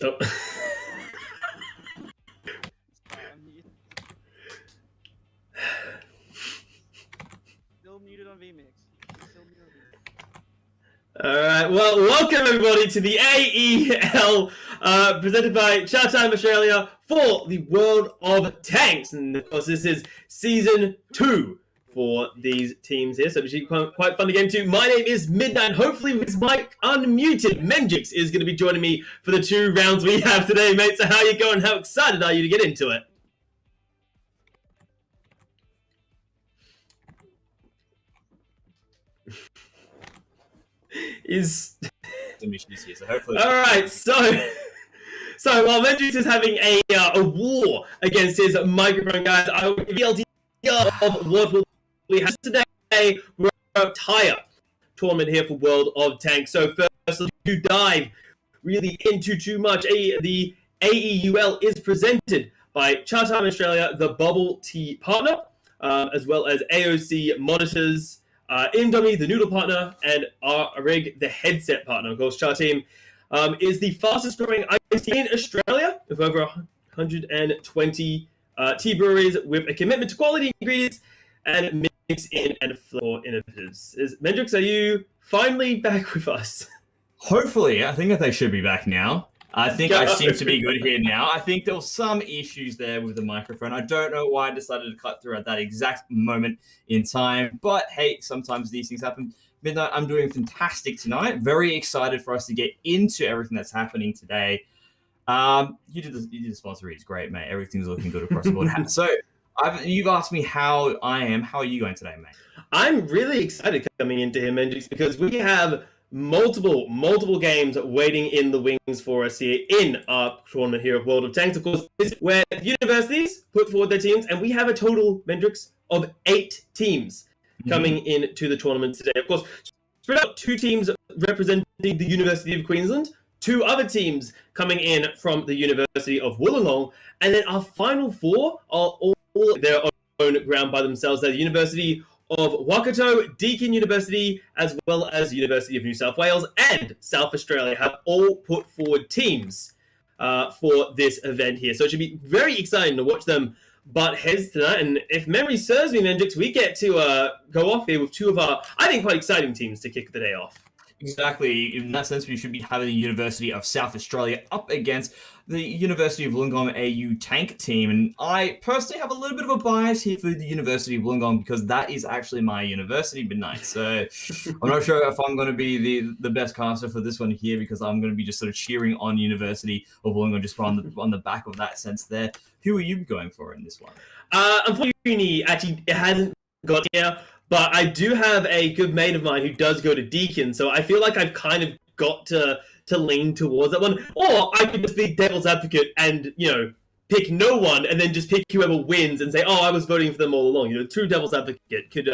Oh. Still muted on VMix. All right. Well, welcome everybody to the AEL presented by Chatime Australia for the World of Tanks, and of course this is season 2 for these teams here, so it should be quite fun to get into. My name is Midnight. Hopefully with mic unmuted, Mendrix is going to be joining me for the 2 rounds we have today, mate. So how are you going? How excited are you to get into it? Is issues here, so hopefully. All right, so while Mendrix is having a war against his microphone, guys, I will give you the idea of what we have today. We're a tire tournament here for World of Tanks. So first, to dive really into too much, the AEUL is presented by Chatime Australia, the bubble tea partner, as well as AOC Monitors, Indomie, the noodle partner, and RUKM, the headset partner. Of course, Chatime is the fastest growing iced tea in Australia, with over 120 tea breweries with a commitment to quality ingredients and mix in and flavor innovatives. Mendrix, are you finally back with us? Hopefully, I think that they should be back now. I think I seem to be good here now. I think there were some issues there with the microphone. I don't know why I decided to cut through at that exact moment in time, but hey, sometimes these things happen. Midnight, I'm doing fantastic tonight. Very excited for us to get into everything that's happening today. You did the sponsor reads great, mate. Everything's looking good across the board. So you've asked me how I am. How are you going today, mate? I'm really excited coming into here, Mendrix, because we have multiple games waiting in the wings for us here in our tournament here of World of Tanks. Of course, this is where universities put forward their teams, and we have a total, Mendrix, of 8 teams coming into the tournament today. Of course, spread out 2 teams representing the University of Queensland, 2 other teams coming in from the University of Wollongong, and then our final 4 are all their own ground by themselves. They're the University of Waikato, Deakin University, as well as University of New South Wales and South Australia have all put forward teams for this event here. So it should be very exciting to watch them butt heads tonight. And if memory serves me, Mendrix, we get to go off here with 2 of our, I think, quite exciting teams to kick the day off. Exactly. In that sense, we should be having the University of South Australia up against the University of Wollongong AU tank team. And I personally have a little bit of a bias here for the University of Wollongong because that is actually my university, Midnight. So I'm not sure if I'm going to be the best caster for this one here because I'm going to be just sort of cheering on University of Wollongong just on the back of that sense there. Who are you going for in this one? Unfortunately, Uni actually hasn't got here. But I do have a good mate of mine who does go to Deakin, so I feel like I've kind of got to lean towards that one. Or I could just be devil's advocate and, pick no one and then just pick whoever wins and say, oh, I was voting for them all along. True devil's advocate could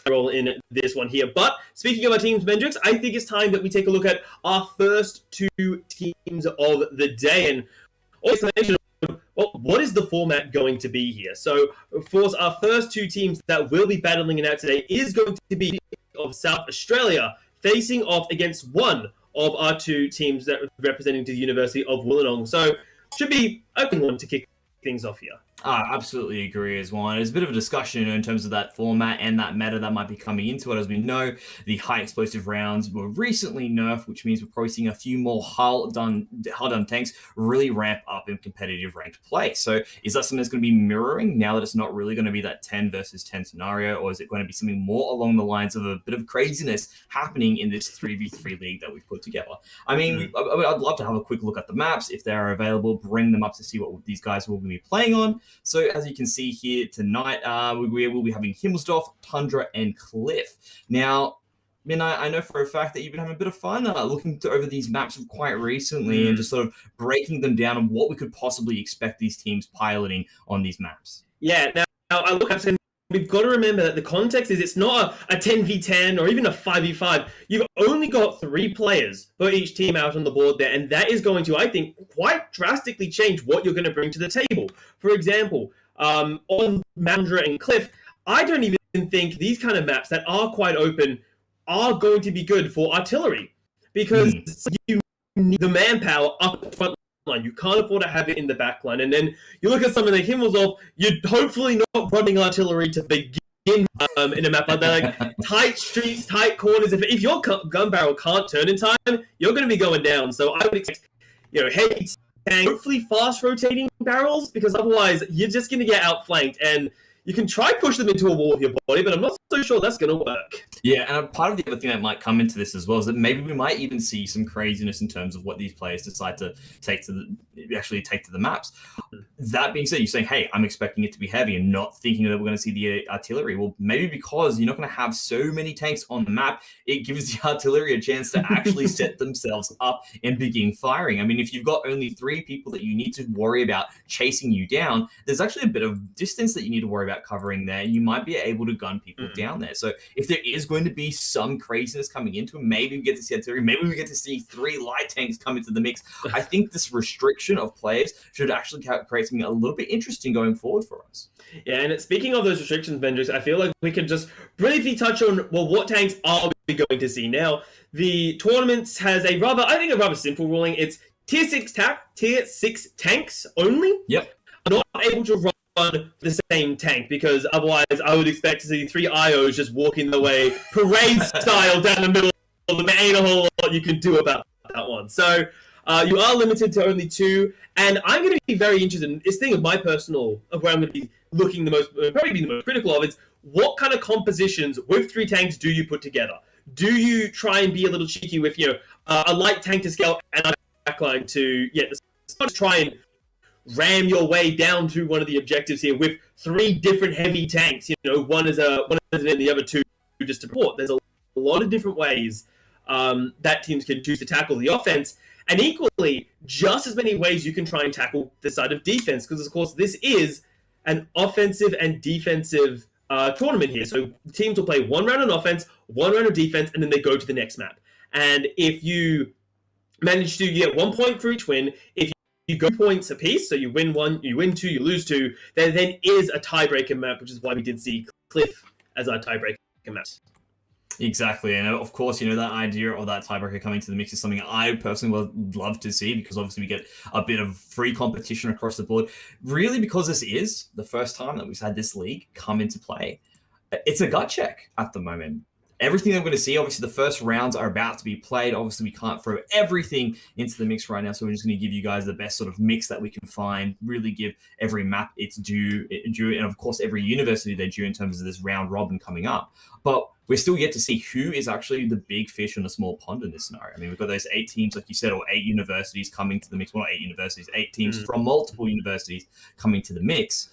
roll in this one here. But speaking of our teams, Mendrix, I think it's time that we take a look at our first 2 teams of the day. And also mention, well, what is the format going to be here? So, of course, our first 2 teams that will be battling it out today is going to be of South Australia facing off against one of our 2 teams that are representing the University of Wollongong. So, should be a good one to kick things off here. I absolutely agree as well. And there's a bit of a discussion in terms of that format and that meta that might be coming into it. As we know, the high explosive rounds were recently nerfed, which means we're probably seeing a few more hull-done tanks really ramp up in competitive ranked play. So is that something that's going to be mirroring now that it's not really going to be that 10 versus 10 scenario, or is it going to be something more along the lines of a bit of craziness happening in this 3v3 league that we've put together? I mean, I'd love to have a quick look at the maps if they're available, bring them up to see what these guys will be playing on. So as you can see here tonight, we will be having Himmelsdorf, Tundra, and Cliff. Now, Midnight, I know for a fact that you've been having a bit of fun looking over these maps quite recently and just sort of breaking them down and what we could possibly expect these teams piloting on these maps. Yeah, now I look up and we've got to remember that the context is it's not a 10v10 or even a 5v5. You've only got 3 players for each team out on the board there, and that is going to, I think, quite drastically change what you're going to bring to the table. For example, on Mandra and Cliff, I don't even think these kind of maps that are quite open are going to be good for artillery because you need the manpower up front line. You can't afford to have it in the back line. And then you look at something like Himmelhoff, you're hopefully not running artillery to begin in a map like that. Like tight streets, tight corners. If your gun barrel can't turn in time, you're going to be going down. So I would expect, heavy tank, hopefully fast rotating barrels, because otherwise you're just going to get outflanked. And you can try push them into a wall with your body, but I'm not so sure that's going to work. Yeah, and part of the other thing that might come into this as well is that maybe we might even see some craziness in terms of what these players decide to take to the maps. That being said, you're saying, hey, I'm expecting it to be heavy and not thinking that we're going to see the artillery. Well, maybe because you're not going to have so many tanks on the map, it gives the artillery a chance to actually set themselves up and begin firing. I mean, if you've got only 3 people that you need to worry about chasing you down, there's actually a bit of distance that you need to worry about covering there. You might be able to gun people down there. So if there is going to be some craziness coming into it, maybe we get to see artillery, maybe we get to see 3 light tanks come into the mix. I think this restriction of players should actually create something a little bit interesting going forward for us. Yeah, and speaking of those restrictions, Mendrix, I feel like we can just briefly touch on, well, what tanks are we going to see? Now, the tournament has a rather simple ruling. It's tier 6 tanks only. Yep. Are not able to run the same tank, because otherwise I would expect to see 3 IOs just walking their way parade style down the middle of them. There ain't a whole lot you can do about that one. So you are limited to only 2, and I'm going to be very interested in this thing of my personal, of where I'm going to be looking probably be the most critical of, is what kind of compositions with 3 tanks do you put together? Do you try and be a little cheeky with, a light tank to scale and a backline to, try and ram your way down to one of the objectives here with 3 different heavy tanks? One is in the other 2 just to support. There's a lot of different ways that teams can choose to tackle the offense, and equally just as many ways you can try and tackle the side of defense, because of course this is an offensive and defensive tournament here. So teams will play 1 round on offense, 1 round of defense, and then they go to the next map. And if you manage to get 1 point for each win, if you go points apiece, so you win 1, you win 2, you lose 2, there then is a tiebreaker map, which is why we did see Cliff as our tiebreaker map. Exactly, and of course, that idea of that tiebreaker coming to the mix is something I personally would love to see, because obviously we get a bit of free competition across the board. Really, because this is the first time that we've had this league come into play, it's a gut check at the moment. Everything that we're going to see, obviously the first rounds are about to be played. Obviously, we can't throw everything into the mix right now, so we're just going to give you guys the best sort of mix that we can find, really give every map its due, and of course every university their due in terms of this round robin coming up. But we're still yet to see who is actually the big fish in a small pond in this scenario. I mean, we've got those 8 teams, like you said, or 8 universities coming to the mix. Well, not 8 universities, 8 teams from multiple universities coming to the mix.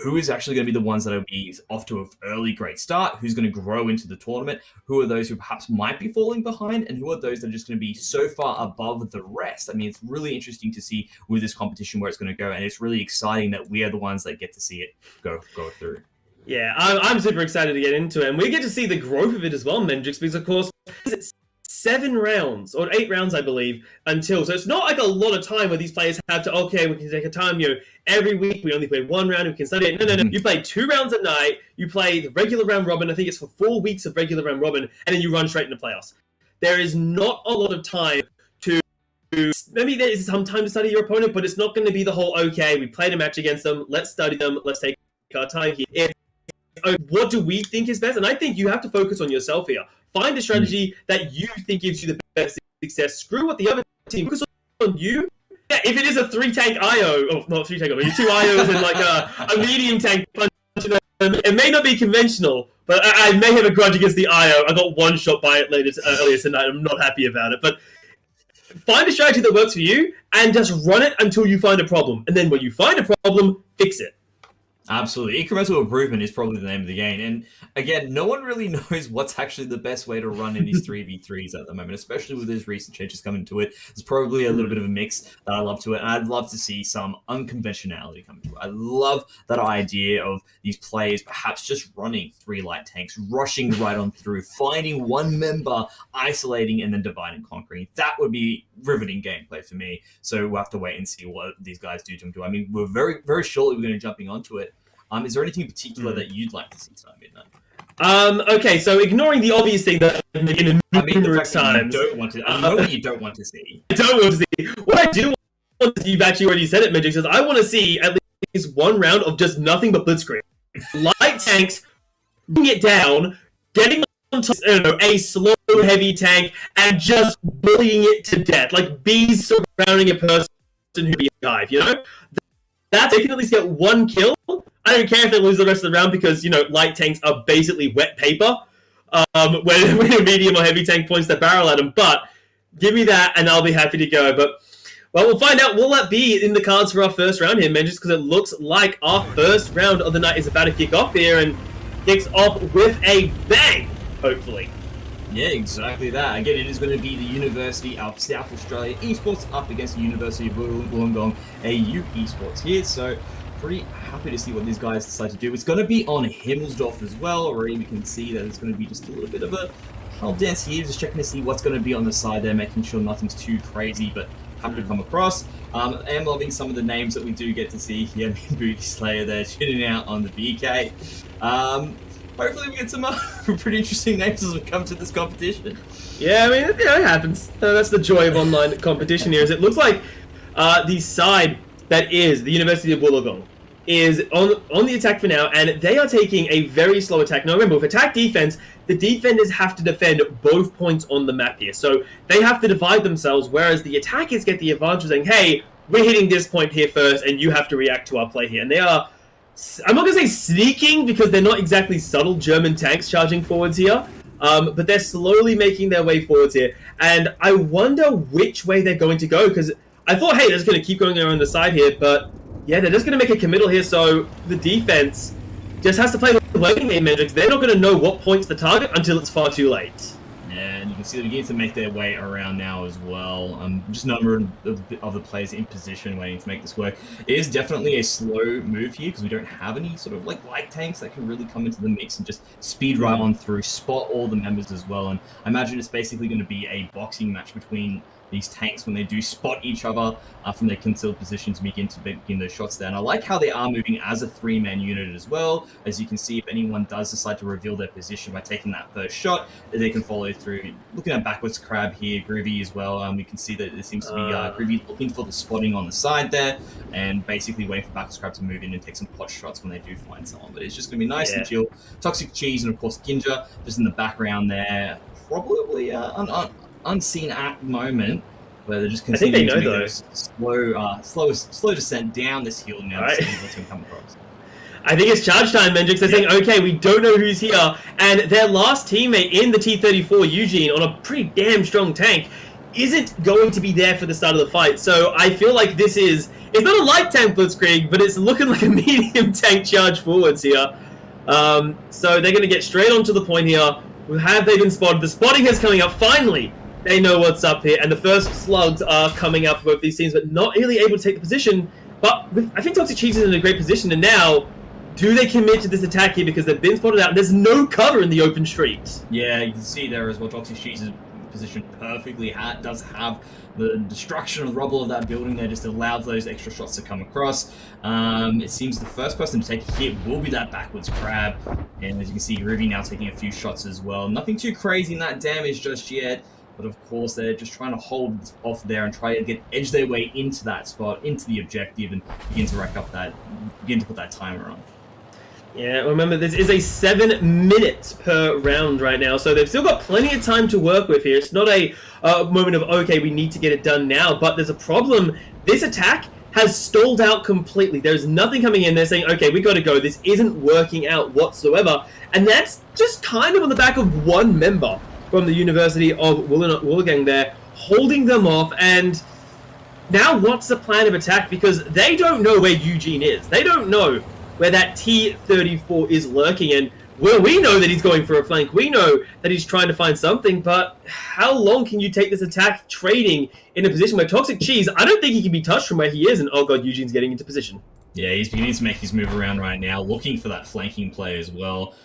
Who is actually going to be the ones that will be off to an early great start? Who's going to grow into the tournament? Who are those who perhaps might be falling behind? And who are those that are just going to be so far above the rest? I mean, it's really interesting to see with this competition where it's going to go. And it's really exciting that we are the ones that get to see it go through. Yeah, I'm super excited to get into it. And we get to see the growth of it as well, Mendrix, because of course, it's 7 rounds, or 8 rounds, I believe, until. So it's not like a lot of time where these players have to, okay, we can take a time, every week we only play 1 round, we can study it. No. You play 2 rounds at night, you play the regular round robin, I think it's for 4 weeks of regular round robin, and then you run straight into playoffs. There is not a lot of time to, maybe there is some time to study your opponent, but it's not going to be the whole, okay, we played a match against them, let's study them, let's take our time here. It's, what do we think is best? And I think you have to focus on yourself here. Find a strategy that you think gives you the best success. Screw what the other team. Focus on you. Yeah, if it is a 3-tank IO, or not 3-tank, but 2 IOs and like a medium tank punch, it may not be conventional, but I may have a grudge against the IO. I got 1 shot by it earlier tonight. I'm not happy about it. But find a strategy that works for you and just run it until you find a problem. And then when you find a problem, fix it. Absolutely. Incremental improvement is probably the name of the game. And again, no one really knows what's actually the best way to run in these 3v3s at the moment, especially with these recent changes coming to it. There's probably a little bit of a mix that I love to it. And I'd love to see some unconventionality coming to it. I love that idea of these players perhaps just running 3 light tanks, rushing right on through, finding 1 member, isolating, and then dividing and conquering. That would be riveting gameplay for me. So we'll have to wait and see what these guys do to them. I mean, we're very, very shortly we're going to be jumping onto it. Is there anything in particular that you'd like to see tonight, Midnight? Okay, so ignoring the obvious thing that I've mentioned numerous times. You don't want to. I know what you don't want to see. I don't want to see. What I do want to see, you've actually already said it, Mendrix, is I want to see at least one round of just nothing but blitzkrieg. Light tanks, bring it down, getting on top, I don't know, a slow, heavy tank, and just bullying it to death. Like bees surrounding a person who be a hive, you know? That they can at least get one kill. I don't care if they lose the rest of the round because, you know, light tanks are basically wet paper when a medium or heavy tank points their barrel at them. But give me that and I'll be happy to go. But, well, we'll find out. Will that be in the cards for our first round here, Mendrix? Because it looks like our first round of the night is about to kick off here and kicks off with a bang, hopefully. Yeah, exactly that. Again, it is going to be the University of South Australia Esports up against the University of Wollongong AU Esports here. So, pretty happy to see what these guys decide to do. It's going to be on Himmelsdorf as well. Already we can see that it's going to be just a little bit of a hull dance here. Just checking to see what's going to be on the side there, making sure nothing's too crazy, but happy to come across. I am loving some of the names that we do get to see here. Booty Slayer there, shooting out on the BK. Hopefully we get some pretty interesting names as we come to this competition. Yeah, I mean, it happens. That's the joy of online competition here. Is it looks like the side that is the University of Wollongong is on the attack for now, and they are taking a very slow attack. Now remember, with attack defense, the defenders have to defend both points on the map here. So they have to divide themselves, whereas the attackers get the advantage of saying, hey, we're hitting this point here first, and you have to react to our play here. And they are, I'm not going to say sneaking, because they're not exactly subtle German tanks charging forwards here, but they're slowly making their way forwards here. And I wonder which way they're going to go, because I thought, hey, they're just going to keep going around the side here, but yeah, they're just going to make a committal here, so the defense just has to play the waiting game, Mendrix. They're not going to know what point's the target until it's far too late. And you can see they're beginning to make their way around now as well. Just a number of the players in position waiting to make this work. It is definitely a slow move here because we don't have any sort of like light tanks that can really come into the mix and just speed right on through, spot all the members as well. And I imagine it's basically going to be a boxing match between these tanks when they do spot each other from their concealed positions and begin those shots there. And I like how they are moving as a three-man unit as well. As you can see, if anyone does decide to reveal their position by taking that first shot, they can follow through. Looking at backwards crab here, Groovy as well. We can see that there seems to be Groovy looking for the spotting on the side there and basically waiting for backwards crab to move in and take some pot shots when they do find someone. But it's just going to be nice and chill. Toxic Cheese and of course Ginger just in the background there. Probably unseen at the moment, where they're just continuing to make slow descent down this hill now. To see what's going to come across. I think it's charge time, Mendrix. They're saying, okay, we don't know who's here, and their last teammate in the T-34, Eugene, on a pretty damn strong tank, isn't going to be there for the start of the fight. So I feel like this is, it's not a light tank blitzkrieg, but it's looking like a medium tank charge forwards here. So they're going to get straight onto the point here. Have they been spotted? The spotting is coming up. Finally, they know what's up here, and the first slugs are coming up for both these teams, but not really able to take the position. But I think Toxic Cheese is in a great position, and now, do they commit to this attack here because they've been spotted out, and there's no cover in the open streets? Yeah, you can see there as well, Toxic Cheese is positioned perfectly, does have the destruction of the rubble of that building there, just allows those extra shots to come across. It seems the first person to take a hit will be that backwards crab, and as you can see, Ruby now taking a few shots as well. Nothing too crazy in that damage just yet. But of course, they're just trying to hold off there and try to edge their way into that spot, into the objective, and begin to put that timer on. Yeah, remember, this is a 7 minutes per round right now, so they've still got plenty of time to work with here. It's not a moment of, okay, we need to get it done now, but there's a problem. This attack has stalled out completely. There's nothing coming in. They're saying, okay, we got to go. This isn't working out whatsoever. And that's just kind of on the back of one member from the University of Wollongong there, holding them off. And now what's the plan of attack? Because they don't know where Eugene is. They don't know where that T-34 is lurking. And well, we know that he's going for a flank. We know that he's trying to find something. But how long can you take this attack trading in a position where Toxic Cheese, I don't think he can be touched from where he is. And oh god, Eugene's getting into position. Yeah, he's beginning to make his move around right now, looking for that flanking play as well.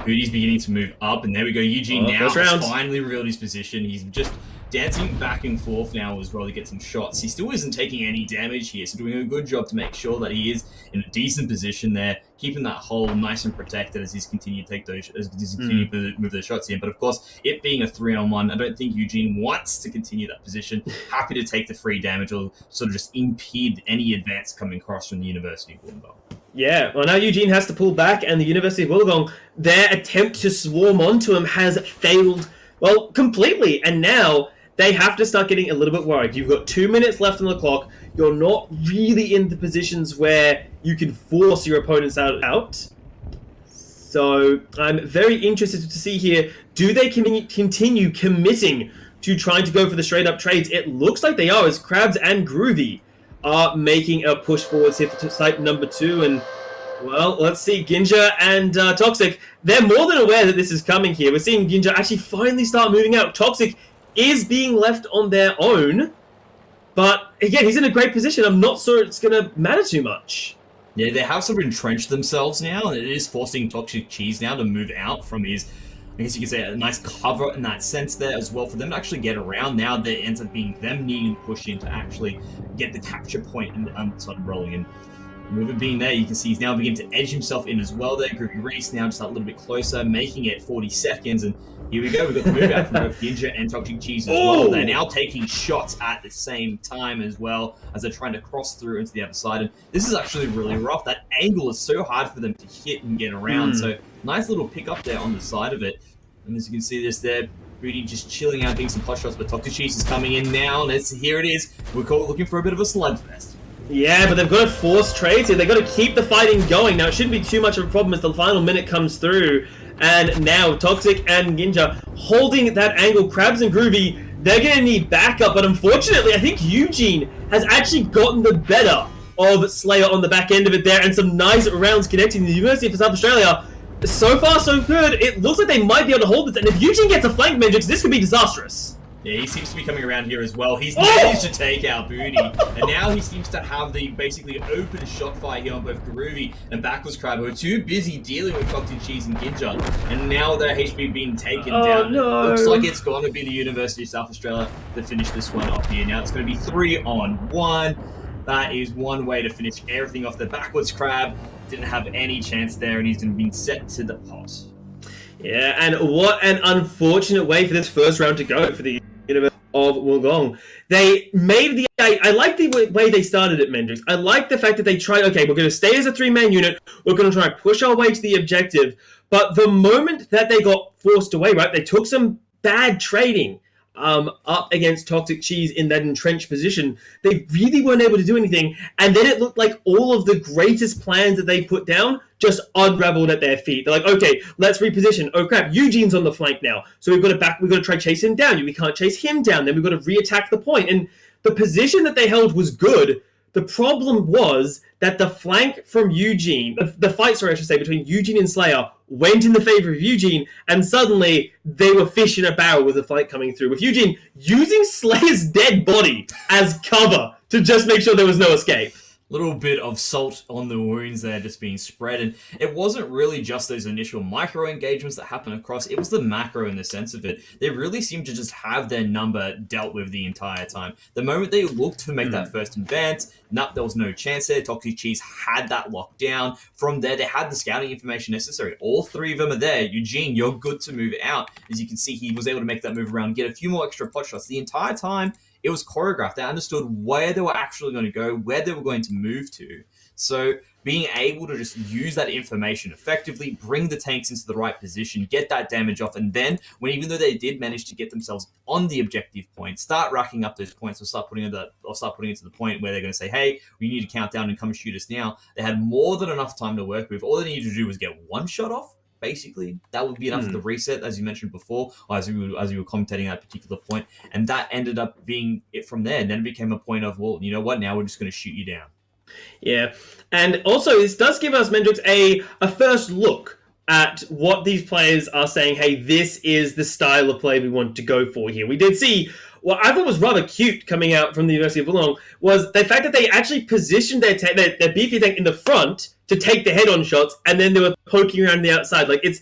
Booty's beginning to move up, and there we go. Eugene now has finally revealed his position. He's just dancing back and forth now as well to get some shots. He still isn't taking any damage here, so doing a good job to make sure that he is in a decent position there, keeping that hole nice and protected as he's continued to take those, as he's continued to move those shots in. But of course, it being a 3-on-1, I don't think Eugene wants to continue that position. Happy to take the free damage or sort of just impede any advance coming across from the University of Wollongong. Yeah, well now Eugene has to pull back, and the University of Wollongong, their attempt to swarm onto him has failed, well, completely. And now they have to start getting a little bit worried. You've got 2 minutes left on the clock. You're not really in the positions where you can force your opponents out. So I'm very interested to see here, do they continue committing to trying to go for the straight-up trades? It looks like they are, as Krabs and Groovy are making a push forwards here to site number 2. And, well, let's see, Ginja and Toxic, they're more than aware that this is coming here. We're seeing Ginja actually finally start moving out. Toxic is being left on their own, but again, he's in a great position. I'm not sure it's going to matter too much. Yeah, they have sort of entrenched themselves now, and it is forcing Toxic Cheese now to move out from his, I guess you could say, a nice cover in that sense there as well. For them to actually get around now, that ends up being them needing to push in to actually get the capture point and start rolling in. With it being there, you can see he's now beginning to edge himself in as well there. Groovy Reese now just a little bit closer, making it 40 seconds. And here we go, we've got the move out from both Ginja and Toxic Cheese as well. They're now taking shots at the same time as well as they're trying to cross through into the other side. And this is actually really rough. That angle is so hard for them to hit and get around. So nice little pick up there on the side of it. And as you can see this there, Booty just chilling out, getting some plus shots, but Toxic Cheese is coming in now. And here it is. We're looking for a bit of a slugfest. Yeah, but they've got to force trades here. They've got to keep the fighting going. Now, it shouldn't be too much of a problem as the final minute comes through. And now, Toxic and Ginja holding that angle. Krabs and Groovy, they're going to need backup. But unfortunately, I think Eugene has actually gotten the better of Slayer on the back end of it there. And some nice rounds connecting the University of South Australia. So far, so good. It looks like they might be able to hold this. And if Eugene gets a flank, Mendrix, this could be disastrous. Yeah, he seems to be coming around here as well. He's managed to take out Booty, and now he seems to have the basically open shot fire here on both Groovy and Backwards Crab, who are too busy dealing with Toxic Cheese and Ginja, and now their HP being taken down. No. Looks like it's going to be the University of South Australia to finish this one off here. Now it's going to be 3-on-1. That is one way to finish everything off. The Backwards Crab didn't have any chance there, and he's going to be set to the pot. Yeah, and what an unfortunate way for this first round to go for the University of Wollongong. They made the... I like the way they started it, Mendrix. I like the fact that they tried, okay, we're going to stay as a 3-man unit, we're going to try and push our way to the objective, but the moment that they got forced away, right, they took some bad trading up against Toxic Cheese in that entrenched position. They really weren't able to do anything, and then it looked like all of the greatest plans that they put down just unraveled at their feet. They're like, okay, let's reposition. Oh crap, Eugene's on the flank now, so we've got to try chase him down. We can't chase him down. Then we've got to re-attack the point. And the position that they held was good. The problem was that the flank from Eugene, the fight, sorry, I should say, between Eugene and Slayer went in the favor of Eugene, and suddenly they were fish in a barrel with the flank coming through, with Eugene using Slayer's dead body as cover to just make sure there was no escape. Little bit of salt on the wounds there just being spread, and it wasn't really just those initial micro engagements that happened across, it was the macro in the sense of it. They really seemed to just have their number dealt with the entire time. The moment they looked to make that first advance, there was no chance there. Toxic Cheese had that locked down. From there, they had the scouting information necessary. All three of them are there. Eugene, you're good to move out. As you can see, he was able to make that move around, get a few more extra pot shots. The entire time, it was choreographed. They understood where they were actually going to go, where they were going to move to. So being able to just use that information effectively, bring the tanks into the right position, get that damage off, and then, even though they did manage to get themselves on the objective point, start racking up those points, or start putting it to the point where they're going to say, hey, we need to count down and come shoot us now. They had more than enough time to work with. All they needed to do was get one shot off. Basically, that would be enough for the reset, as you mentioned before, or as we were commentating at that particular point, and that ended up being it from there. And then it became a point of, well, you know what? Now we're just going to shoot you down. Yeah, and also this does give us, Mendrix, a first look at what these players are saying. Hey, this is the style of play we want to go for here. We did see what I thought was rather cute coming out from the University of Wollongong was the fact that they actually positioned their beefy tank in the front to take the head-on shots, and then they were poking around the outside. Like, it's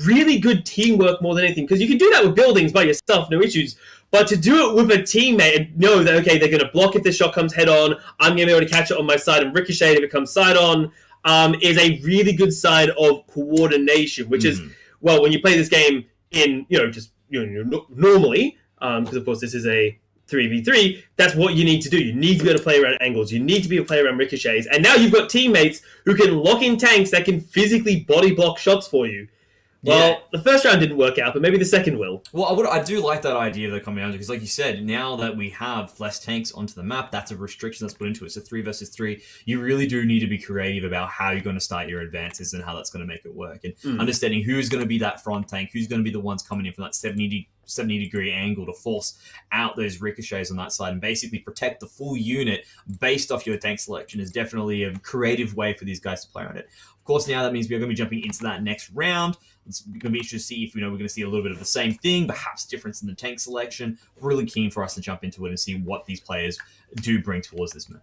really good teamwork more than anything, because you can do that with buildings by yourself, no issues. But to do it with a teammate and know that, okay, they're going to block if this shot comes head on, I'm going to be able to catch it on my side and ricochet if it comes side on, is a really good side of coordination, which is, well, when you play this game in, normally, because of course this is a 3v3, that's what you need to do. You need to be able to play around angles. You need to be able to play around ricochets. And now you've got teammates who can lock in tanks that can physically body block shots for you. Well, the first round didn't work out, but maybe the second will. Well, I do like that idea though coming out because, like you said, now that we have less tanks onto the map, that's a restriction that's put into it. So 3 versus 3, you really do need to be creative about how you're going to start your advances and how that's going to make it work. And understanding who's going to be that front tank, who's going to be the ones coming in from that 70-degree angle to force out those ricochets on that side and basically protect the full unit based off your tank selection is definitely a creative way for these guys to play on it. Of course, now that means we're going to be jumping into that next round. It's going to be interesting to see if we're going to see a little bit of the same thing, perhaps difference in the tank selection. Really keen for us to jump into it and see what these players do bring towards this map.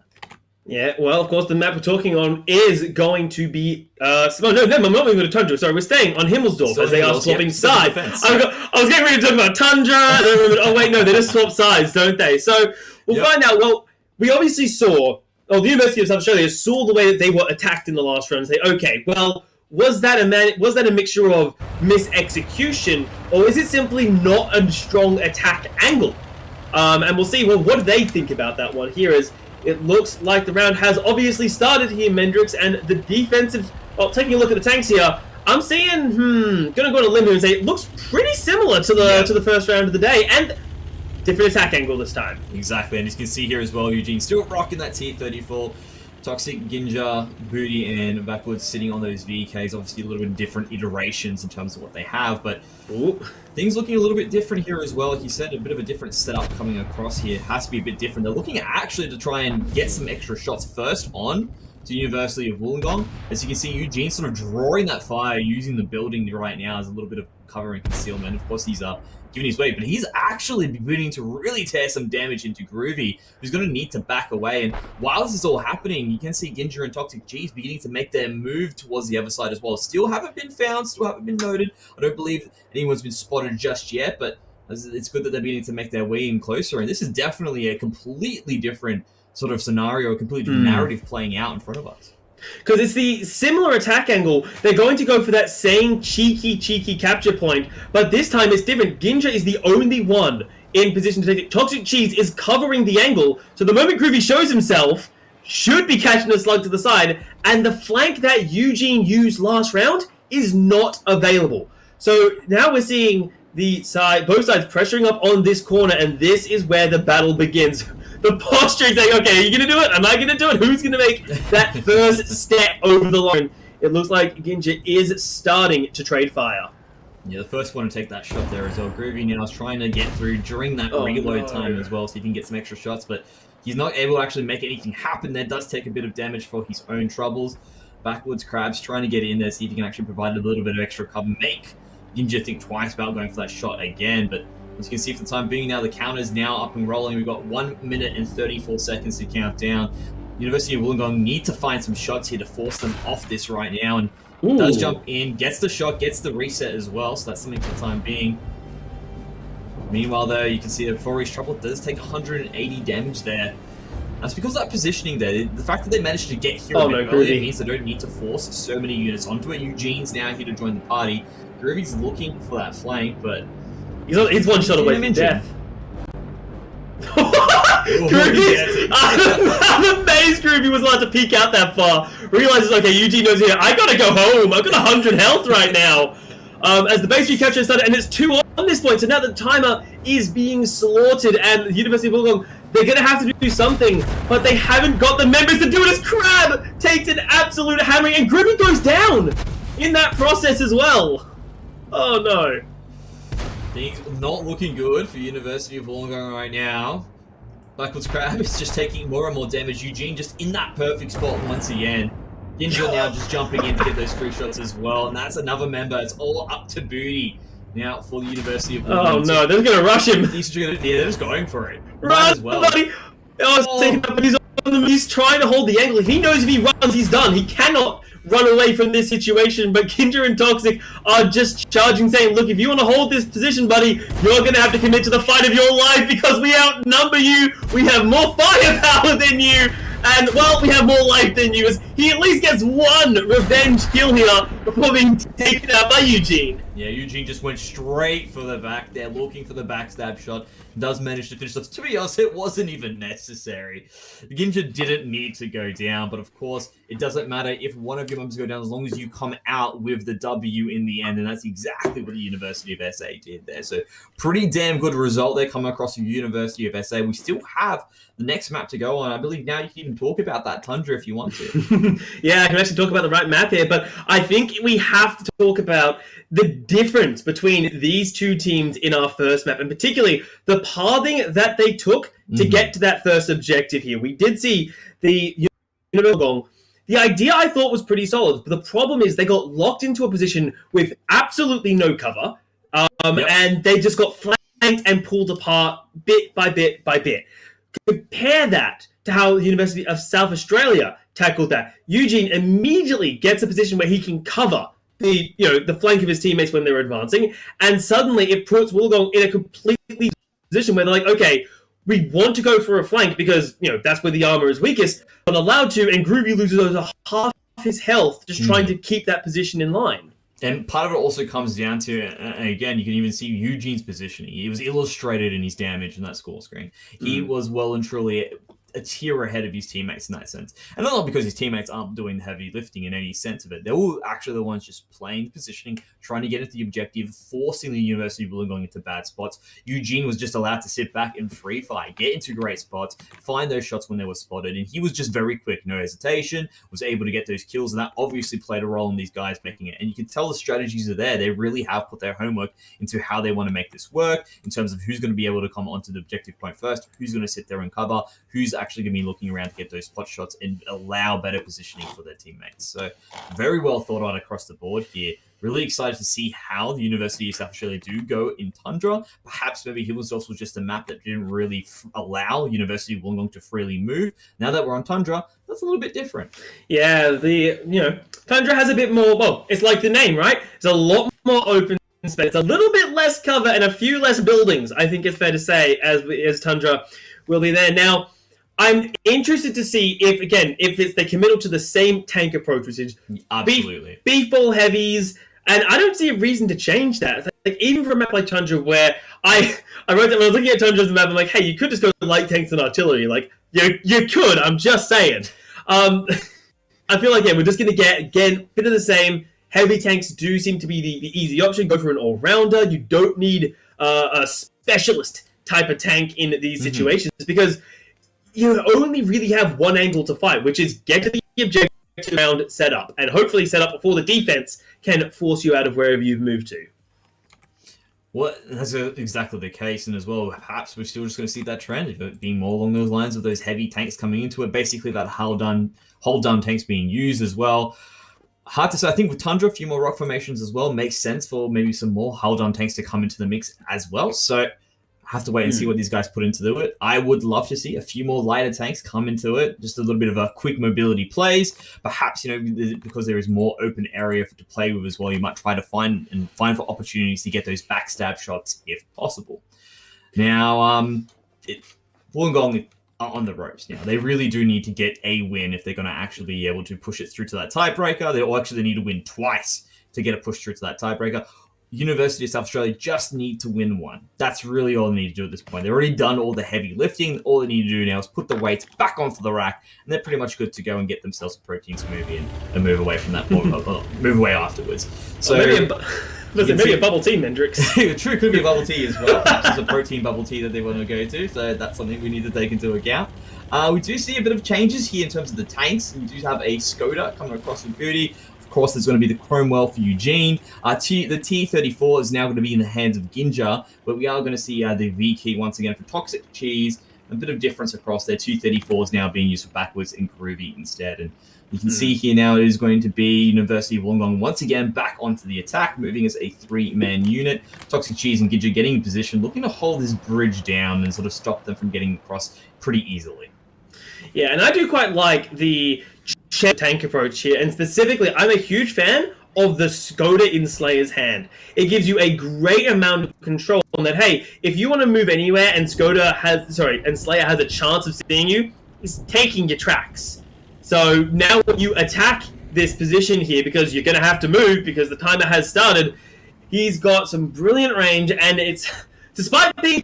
Yeah, well, of course, the map we're talking on is going to be... I'm not even going to Tundra. Sorry, we're staying on Himmelsdorf as they are swapping sides. I was getting ready to talk about Tundra. Oh, wait, no, they just swap sides, don't they? So we'll find out. Well, we obviously saw... the University of South Australia saw the way that they were attacked in the last round and say, okay, well, was that a mixture of mis-execution, or is it simply not a strong attack angle? And we'll see, well, what do they think about that one here is... It looks like the round has obviously started here, Mendrix, and the defensive... Well, taking a look at the tanks here, I'm seeing, gonna go on a limb here and say it looks pretty similar to the first round of the day, and different attack angle this time. Exactly, and as you can see here as well, Eugene still rocking that T34. Toxic, Ginja, Booty, and Backwards sitting on those VKs. Obviously a little bit different iterations in terms of what they have, but things looking a little bit different here as well. Like you said, a bit of a different setup coming across here. It has to be a bit different. They're looking actually to try and get some extra shots first on to University of Wollongong. As you can see, Eugene sort of drawing that fire using the building right now as a little bit of cover and concealment. Of course, he's giving his way, but he's actually beginning to really tear some damage into Groovy, who's going to need to back away. And while this is all happening, you can see Ginja and Toxic G's beginning to make their move towards the other side as well. Still haven't been found, still haven't been noted. I don't believe anyone's been spotted just yet, but it's good that they're beginning to make their way in closer. And this is definitely a completely different sort of scenario, a completely different narrative playing out in front of us. Because it's the similar attack angle. They're going to go for that same cheeky capture point, but this time it's different. Ginja is the only one in position to take it. Toxic Cheese is covering the angle, so the moment Groovy shows himself, should be catching a slug to the side, and the flank that Eugene used last round is not available. So now we're seeing both sides pressuring up on this corner, and this is where the battle begins. The posturing saying, okay, are you going to do it? Am I going to do it? Who's going to make that first step over the line? It looks like Ginja is starting to trade fire. Yeah, the first one to take that shot there as well. Groovy now is trying to get through during that reload time as well, so he can get some extra shots, but he's not able to actually make anything happen there. Does take a bit of damage for his own troubles. Backwards Crabs trying to get in there, see if he can actually provide a little bit of extra cover. Make Ginja think twice about going for that shot again, but as you can see for the time being now, the count is now up and rolling. We've got 1 minute and 34 seconds to count down. University of Wollongong need to find some shots here to force them off this right now, and does jump in, gets the shot, gets the reset as well, so that's something for the time being. Meanwhile, though, you can see that before he's trouble does take 180 damage there. That's because of that positioning there. The fact that they managed to get here earlier means they don't need to force so many units onto it. Eugene's now here to join the party. Groovy's looking for that flank, but he's one shot away from death. Groovy, I'm amazed Groovy was allowed to peek out that far. Realizes, okay, Eugene knows here. I gotta go home. I've got 100 health right now. As the base recapture started, and it's 2 on this point, so now the timer is being slaughtered, and the University of Wollongong, they're gonna have to do something, but they haven't got the members to do it as Crab takes an absolute hammering, and Groovy goes down in that process as well. Oh no. Things not looking good for University of Wollongong right now. Backwards Crab is just taking more and more damage. Eugene just in that perfect spot once again. Ginja now just jumping in to get those free shots as well. And that's another member. It's all up to Booty now for the University of Wollongong. Oh no, they're going to rush him. They're just going for it. Run, as well. Buddy. Oh, taking up, but he's trying to hold the angle. He knows if he runs, he's done. He cannot run away from this situation, but Ginger and Toxic are just charging, saying, look, if you want to hold this position, buddy, you're going to have to commit to the fight of your life because we outnumber you, we have more firepower than you, and, well, we have more life than you. As he at least gets one revenge kill here before being taken out by Eugene. Yeah, Eugene just went straight for the back there, looking for the backstab shot. Does manage to finish off. To be honest, it wasn't even necessary. Ginger didn't need to go down, but of course, it doesn't matter if one of your members go down as long as you come out with the W in the end, and that's exactly what the University of SA did there. So, pretty damn good result there coming across the University of SA. We still have the next map to go on. I believe now you can even talk about that, Tundra, if you want to. Yeah, I can actually talk about the right map here, but I think we have to talk about the difference between these two teams in our first map, and particularly the pathing that they took to get to that first objective here. We did see the Universal. The idea I thought was pretty solid, but the problem is they got locked into a position with absolutely no cover, and they just got flanked and pulled apart bit by bit by bit. Compare that to how the University of South Australia tackled that. Eugene immediately gets a position where he can cover the flank of his teammates when they're advancing, and suddenly it puts Wollongong in a completely position where they're like, okay, we want to go for a flank because that's where the armor is weakest, but allowed to, and Groovy loses over half his health just trying to keep that position in line. And part of it also comes down to, and again, you can even see Eugene's positioning. It was illustrated in his damage in that score screen. He was well and truly a tier ahead of his teammates in that sense. And not because his teammates aren't doing the heavy lifting in any sense of it. They're all actually the ones just playing positioning, trying to get at the objective, forcing the University of Wollongong into bad spots. Eugene was just allowed to sit back and free fire, get into great spots, find those shots when they were spotted, and he was just very quick, no hesitation, was able to get those kills, and that obviously played a role in these guys making it. And you can tell the strategies are there. They really have put their homework into how they want to make this work in terms of who's going to be able to come onto the objective point first, who's going to sit there and cover, who's actually going to be looking around to get those spot shots and allow better positioning for their teammates. So very well thought out across the board here. Really excited to see how the University of South Australia do go in Tundra. Perhaps maybe it was also just a map that didn't really allow University of Wollongong to freely move. Now that we're on Tundra, that's a little bit different. Yeah, Tundra has a bit more, well, it's like the name, right? It's a lot more open space. It's a little bit less cover and a few less buildings, I think it's fair to say, as Tundra will be there. Now, I'm interested to see if they committed to the same tank approach, which is absolutely beef ball heavies, and I don't see a reason to change that. Like, even for a map like Tundra, where I wrote that when I was looking at Tundra as a map, I'm like, hey, you could just go light tanks and artillery. Like, you could. I'm just saying. I feel like we're just going to get again a bit of the same. Heavy tanks do seem to be the easy option. Go for an all-rounder. You don't need a specialist type of tank in these situations because you only really have one angle to fight, which is get to the objective round set up, and hopefully set up before the defense can force you out of wherever you've moved to. Well, that's exactly the case, and as well, perhaps we're still just going to see that trend of it being more along those lines of those heavy tanks coming into it, basically that hold down tanks being used as well. Hard to say. I think with Tundra, a few more rock formations as well makes sense for maybe some more hold down tanks to come into the mix as well, so have to wait and see what these guys put into it. I would love to see a few more lighter tanks come into it, just a little bit of a quick mobility plays. Perhaps, because there is more open area to play with as well, you might try to find for opportunities to get those backstab shots if possible. Now, Wollongong are on the ropes now. They really do need to get a win if they're going to actually be able to push it through to that tiebreaker. They actually need to win twice to get a push through to that tiebreaker. University of South Australia just need to win one. That's really all they need to do at this point. They've already done all the heavy lifting. All they need to do now is put the weights back onto the rack, and they're pretty much good to go and get themselves a protein smoothie and move away from that, move away afterwards. So maybe a bubble tea, Mendrix. True, could be a bubble tea as well. Perhaps it's a protein bubble tea that they want to go to, so that's something we need to take into account. We do see a bit of changes here in terms of the tanks. We do have a Skoda coming across with booty. Of course, there's going to be the Chromewell for Eugene. The T34 is now going to be in the hands of Ginja, but we are going to see the V key once again for Toxic Cheese. A bit of difference across there. 234 is now being used for backwards and Groovy instead. And you can see here now it is going to be University of Wollongong once again back onto the attack, moving as a three-man unit. Toxic Cheese and Ginja getting in position, looking to hold this bridge down and sort of stop them from getting across pretty easily. Yeah, and I do quite like the tank approach here, and specifically, I'm a huge fan of the Skoda in Slayer's hand. It gives you a great amount of control on that. Hey, if you want to move anywhere and Slayer has a chance of seeing you, he's taking your tracks. So now when you attack this position here, because you're going to have to move because the timer has started, he's got some brilliant range, and it's, despite being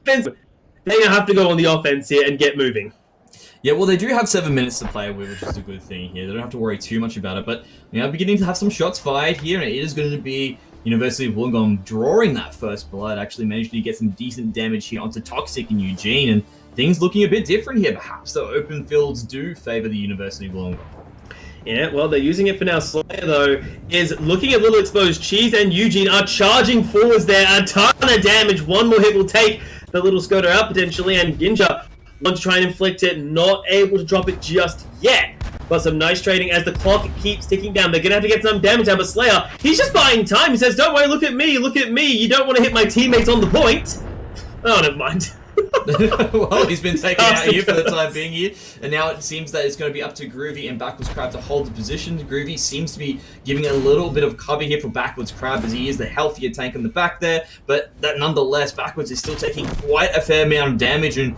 defensive, they're going to have to go on the offense here and get moving. Yeah, well, they do have 7 minutes to play with, which is a good thing here. They don't have to worry too much about it, but beginning to have some shots fired here, and it is going to be University of Wollongong drawing that first blood, actually managing to get some decent damage here onto Toxic and Eugene, and things looking a bit different here. Perhaps the open fields do favour the University of Wollongong. Yeah, well, they're using it for now. Slayer, though, is looking a little exposed. Cheese and Eugene are charging forwards there. A ton of damage. One more hit will take the little Skoda out potentially, and Ginja want to try and inflict it, not able to drop it just yet. But some nice trading as the clock keeps ticking down. They're going to have to get some damage out, but Slayer, he's just buying time. He says, don't worry, look at me. You don't want to hit my teammates on the point. Oh, never mind. Well, he's been taken out here for the time being here, and now it seems that it's going to be up to Groovy and Backwards Crab to hold the position. Groovy seems to be giving a little bit of cover here for Backwards Crab, as he is the healthier tank in the back there, but that nonetheless, Backwards is still taking quite a fair amount of damage, and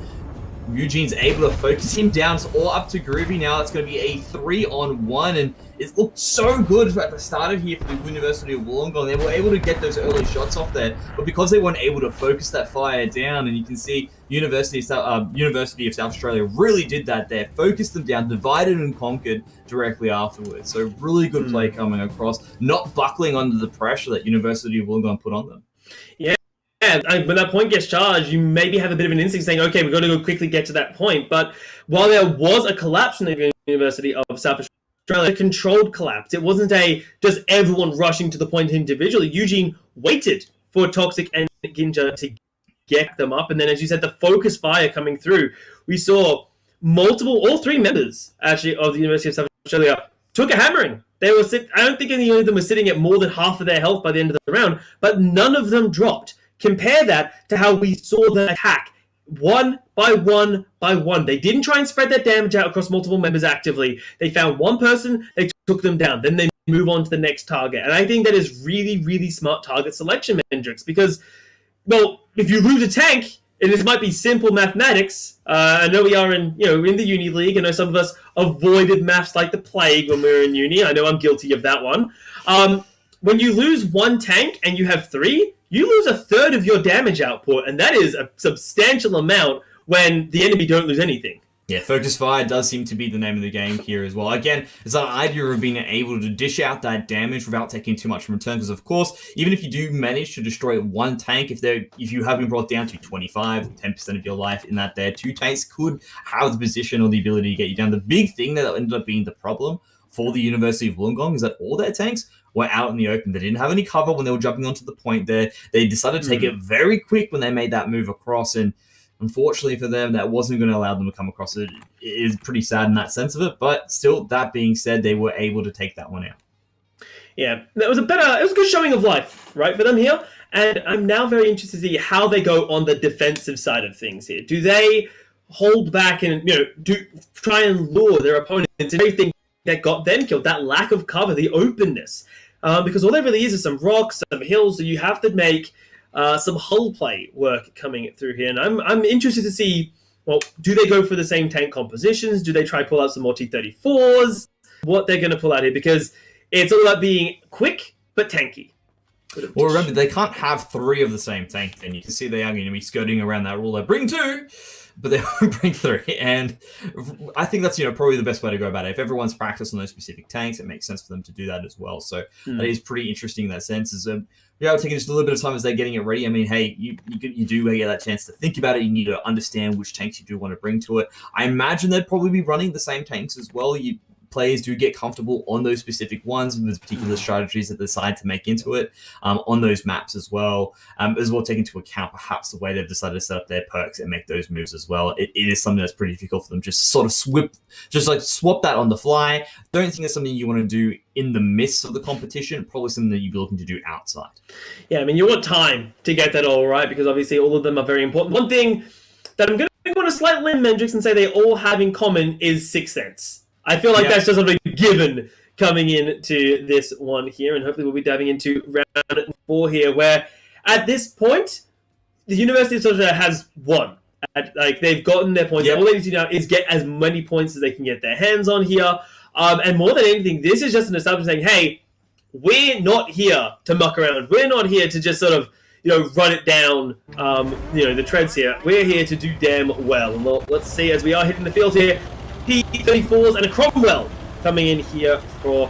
Eugene's able to focus him down. It's all up to Groovy now. It's going to be a 3-on-1, and it looked so good at the start of here for the University of Wollongong. They were able to get those early shots off there, but because they weren't able to focus that fire down, and you can see University of South Australia really did that there, focused them down, divided and conquered directly afterwards. So really good play coming across, not buckling under the pressure that University of Wollongong put on them. Yeah. When that point gets charged, you maybe have a bit of an instinct saying, okay, we've got to go quickly get to that point. But while there was a collapse in the University of South Australia, a controlled collapse. It wasn't just everyone rushing to the point individually. Eugene waited for Toxic and Ginja to get them up. And then, as you said, the focus fire coming through. We saw all three members, actually, of the University of South Australia took a hammering. I don't think any of them were sitting at more than half of their health by the end of the round, but none of them dropped. Compare that to how we saw the attack one by one by one. They didn't try and spread that damage out across multiple members actively. They found one person, they took them down. Then they move on to the next target. And I think that is really, really smart target selection, Mendrix, because, well, if you lose a tank, and this might be simple mathematics. I know we are in the uni league. I know some of us avoided maths like the plague when we were in uni. I know I'm guilty of that one. When you lose one tank and you have three, you lose a third of your damage output, and that is a substantial amount when the enemy don't lose anything. Yeah, Focus Fire does seem to be the name of the game here as well. Again, it's that idea of being able to dish out that damage without taking too much from return, because of course, even if you do manage to destroy one tank, if you have been brought down to 25, 10% of your life in that there, two tanks could have the position or the ability to get you down. The big thing that ended up being the problem for the University of Wollongong is that all their tanks were out in the open. They didn't have any cover when they were jumping onto the point there. They decided to take it very quick when they made that move across, and unfortunately for them, that wasn't going to allow them to come across it. It is pretty sad in that sense of it, but still, that being said, they were able to take that one out. Yeah, it was a good showing of life, right, for them here, and I'm now very interested to see how they go on the defensive side of things here. Do they hold back and try and lure their opponents into anything that got them killed? That lack of cover, the openness. Because all there really is some rocks, some hills, so you have to make some hull play work coming through here. And I'm interested to see, well, do they go for the same tank compositions? Do they try pull out some more T-34s? What they're going to pull out here, because it's all about being quick but tanky. Well, remember, they can't have three of the same tank, and you can see they are going to be skirting around that rule. They bring two, but they won't bring three. And I think that's probably the best way to go about it. If everyone's practiced on those specific tanks, it makes sense for them to do that as well. So that is pretty interesting in that sense. Is taking just a little bit of time as they're getting it ready. I mean, hey, you do get that chance to think about it. You need to understand which tanks you do want to bring to it. I imagine they'd probably be running the same tanks as well. Players do get comfortable on those specific ones with particular strategies that they decide to make into it on those maps as well take into account perhaps the way they've decided to set up their perks and make those moves as well. It is something that's pretty difficult for them, just sort of swap that on the fly. Don't think it's something you want to do in the midst of the competition, probably something that you'd be looking to do outside. Yeah, I mean, you want time to get that all right, because obviously all of them are very important. One thing that I'm going to go on a slight limb, Mendrix, and say they all have in common is Sixth Sense. I feel like that's just sort of a given coming into this one here, and hopefully we'll be diving into round 4 here, where at this point, the University of Australia has won. Like, they've gotten their points. All they need to do now is get as many points as they can get their hands on here. And more than anything, this is just an establishment saying, hey, we're not here to muck around. We're not here to just sort of, run it down, the treads here. We're here to do damn well. And let's see, as we are hitting the field here, P34s and a Cromwell coming in here for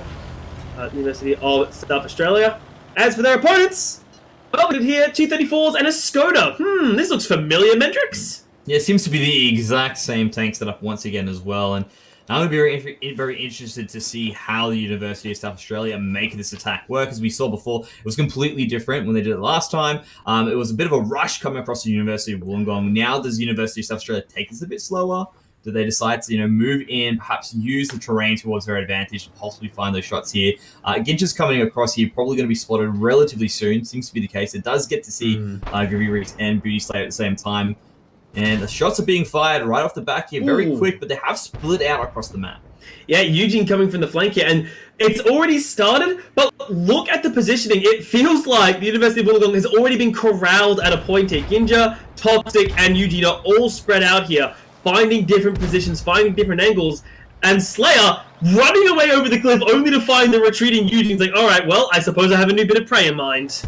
University of South Australia. As for their opponents, well, we did here 234s and a Skoda. This looks familiar, Mendrix. Yeah, it seems to be the exact same tank setup once again as well. And I'm going to be very interested to see how the University of South Australia make this attack work. As we saw before, it was completely different when they did it last time. It was a bit of a rush coming across the University of Wollongong. Now does the University of South Australia take this a bit slower? Do they decide to, move in, perhaps use the terrain towards their advantage to possibly find those shots here? Ginger's coming across here, probably going to be spotted relatively soon. Seems to be the case. It does get to see Gravy Reeks and Beauty Slayer at the same time. And the shots are being fired right off the back here, very quick, but they have split out across the map. Yeah, Eugene coming from the flank here, and it's already started, but look at the positioning. It feels like the University of Wollongong has already been corralled at a point here. Ginger, Toxic, and Eugene are all spread out here, finding different positions, finding different angles, and Slayer running away over the cliff only to find the retreating Eugene's like, all right, well, I suppose I have a new bit of prey in mind.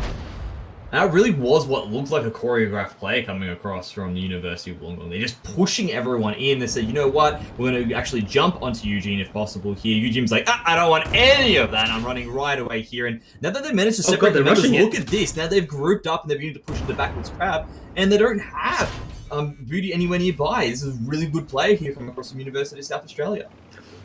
That really was what looked like a choreographed play coming across from the University of Wollongong. They're just pushing everyone in. They said, you know what, we're going to actually jump onto Eugene if possible here. Eugene's like, I don't want any of that. I'm running right away here. And now that they managed to separate the members, look at this. Now they've grouped up and they're beginning to push the backwards crab, and they don't have Booty anywhere nearby. This is a really good play here from across the University of South Australia.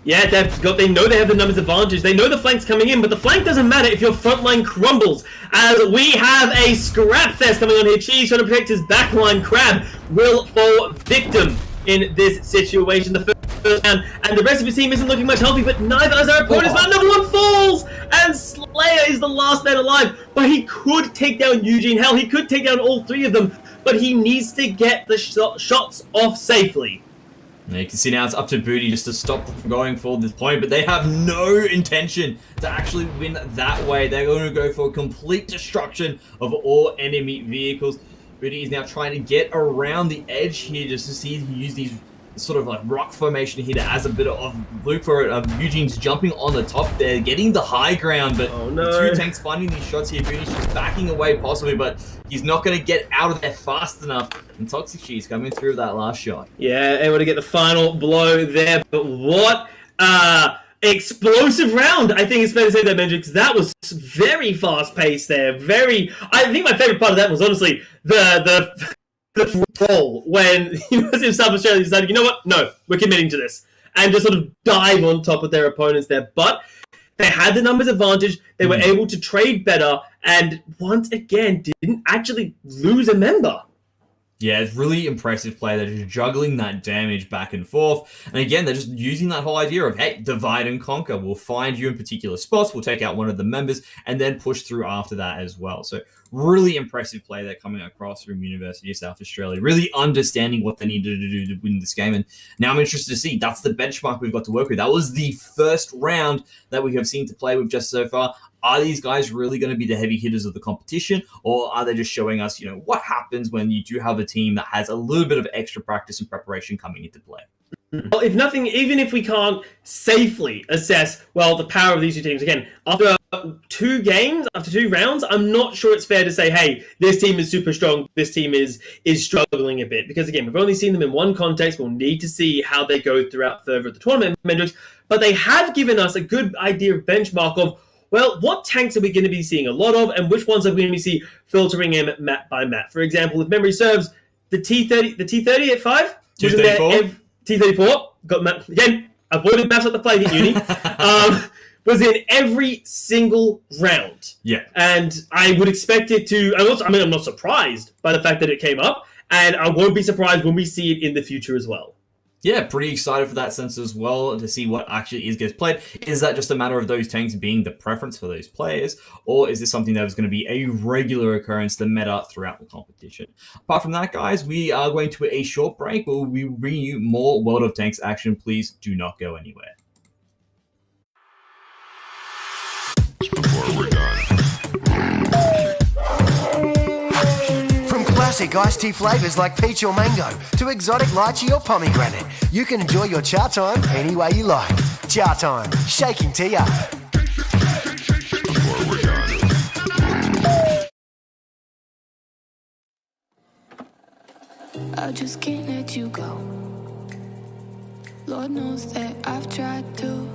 Yeah, they know they have the numbers advantage. They know the flank's coming in, but the flank doesn't matter if your front line crumbles. As we have a scrap fest coming on here. Cheese trying to protect his backline. Crab will fall victim in this situation. The first round, and the rest of his team isn't looking much healthy, but neither is our opponents. But number one falls, and Slayer is the last man alive. But he could take down Eugene. Hell, he could take down all three of them, but he needs to get the shots off safely. Now you can see now it's up to Booty just to stop them from going for this point, but they have no intention to actually win that way. They're going to go for complete destruction of all enemy vehicles. Booty is now trying to get around the edge here just to see if he can use these sort of like rock formation here as a bit of loop for it. Eugene's jumping on the top there, getting the high ground, but the two tanks finding these shots here. Booty's just backing away possibly, but he's not going to get out of there fast enough. And Toxic Cheese coming through that last shot. Yeah, able to get the final blow there, but what explosive round, I think it's fair to say that, Mendrix. That was very fast-paced there. I think my favorite part of that was honestly the roll when University of South Australia decided, you know what, no, we're committing to this, and just sort of dive on top of their opponents there. But they had the numbers advantage, they were able to trade better, and once again didn't actually lose a member. Yeah, it's really impressive play. They're just juggling that damage back and forth. And again, they're just using that whole idea of, hey, divide and conquer. We'll find you in particular spots. We'll take out one of the members and then push through after that as well. So really impressive play there coming across from University of South Australia. Really understanding what they needed to do to win this game. And now I'm interested to see. That's the benchmark we've got to work with. That was the first round that we have seen to play with just so far. Are these guys really going to be the heavy hitters of the competition, or are they just showing us, what happens when you do have a team that has a little bit of extra practice and preparation coming into play? Well, if nothing, even if we can't safely assess, the power of these two teams, again, after two rounds, I'm not sure it's fair to say, hey, this team is super strong, this team is struggling a bit. Because, again, we've only seen them in one context. We'll need to see how they go throughout further of the tournament, Mendrix. But they have given us a good idea of benchmark of, what tanks are we going to be seeing a lot of, and which ones are we going to see filtering in map by map? For example, if memory serves, the T30 at 5? T34, got map. Again, avoided maps at the plague at uni. Was in every single round. Yeah. And I would expect it to, I'm not surprised by the fact that it came up, and I won't be surprised when we see it in the future as well. Yeah, pretty excited for that sense as well, to see what actually gets played. Is that just a matter of those tanks being the preference for those players, or is this something that is going to be a regular occurrence, the meta throughout the competition? Apart from that, guys, we are going to a short break. We'll be bringing you more World of Tanks action. Please do not go anywhere. classic iced tea flavours like peach or mango to exotic lychee or pomegranate. You can enjoy your Chatime any way you like. Chatime, shaking tea up. I just can't let you go. Lord knows that I've tried to.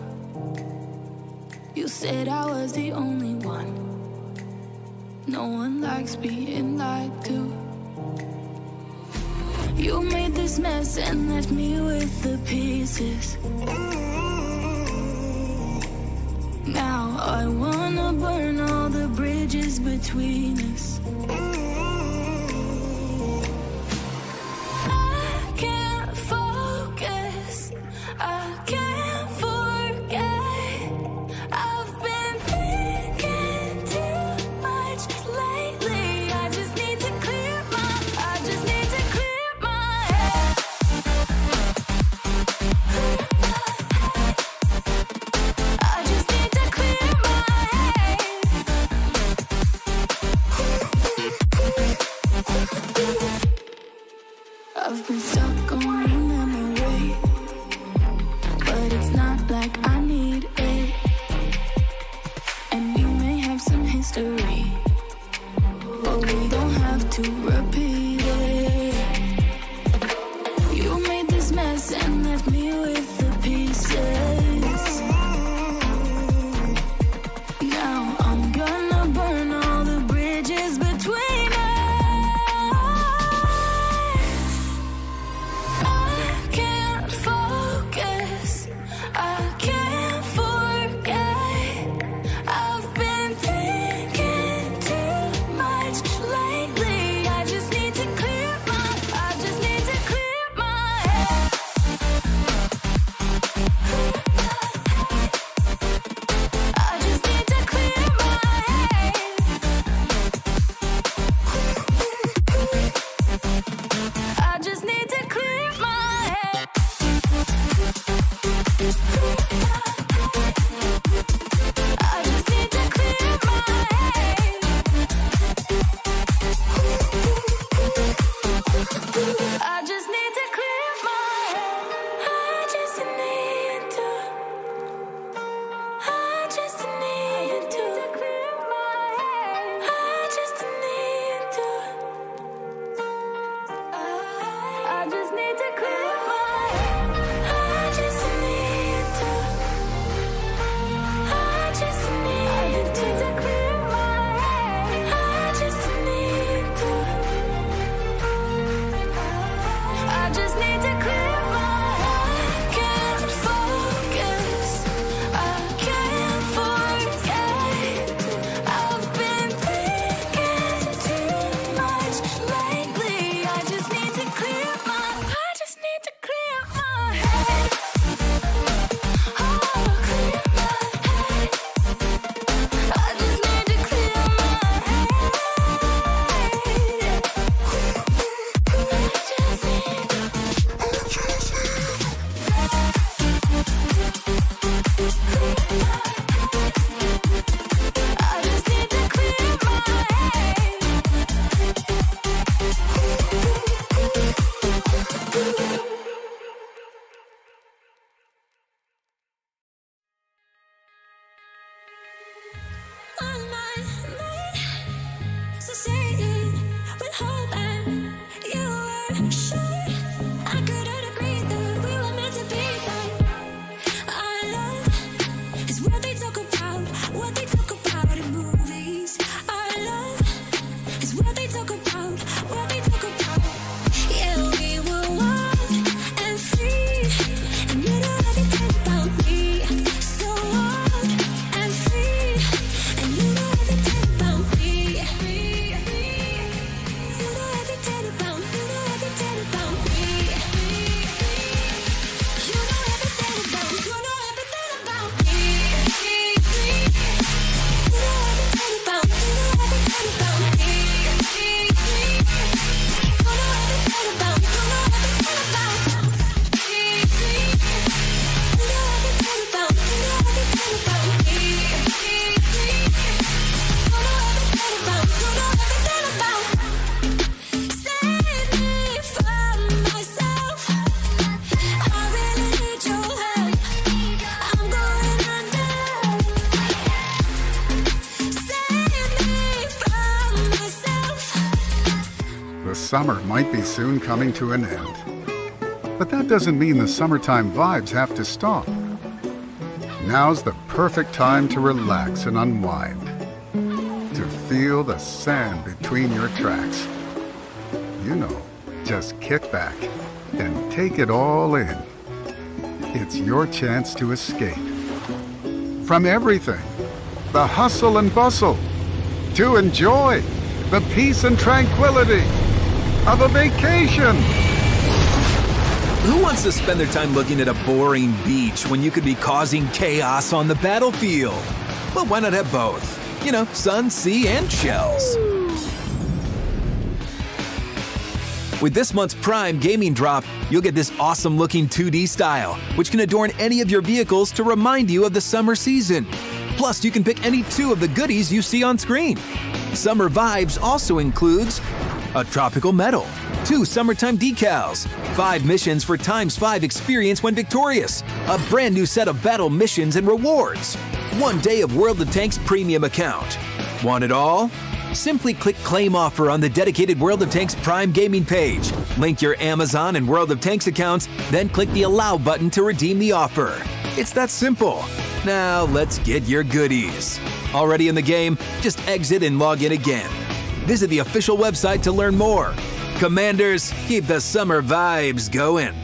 You said I was the only one. No one likes being lied to. You made this mess and left me with the pieces. Now I wanna burn all the bridges between us. I can't focus, I can't forget. I've been thinking too much lately. I just need to clear my head. I just need to clear my head. I've been stuck on your memory, but summer might be soon coming to an end. But that doesn't mean the summertime vibes have to stop. Now's the perfect time to relax and unwind. To feel the sand between your tracks. You know, just kick back and take it all in. It's your chance to escape. From everything, the hustle and bustle, to enjoy the peace and tranquility of a vacation. Who wants to spend their time looking at a boring beach when you could be causing chaos on the battlefield? Well, why not have both? You know, sun, sea, and shells. With this month's Prime Gaming Drop, you'll get this awesome-looking 2D style, which can adorn any of your vehicles to remind you of the summer season. Plus, you can pick any 2 of the goodies you see on screen. Summer Vibes also includes a tropical medal, 2 summertime decals, 5 missions for ×5 experience when victorious, a brand new set of battle missions and rewards, 1 day of World of Tanks premium account. Want it all? Simply click Claim Offer on the dedicated World of Tanks Prime Gaming page. Link your Amazon and World of Tanks accounts, then click the Allow button to redeem the offer. It's that simple. Now let's get your goodies. Already in the game? Just exit and log in again. Visit the official website to learn more. Commanders, keep the summer vibes going.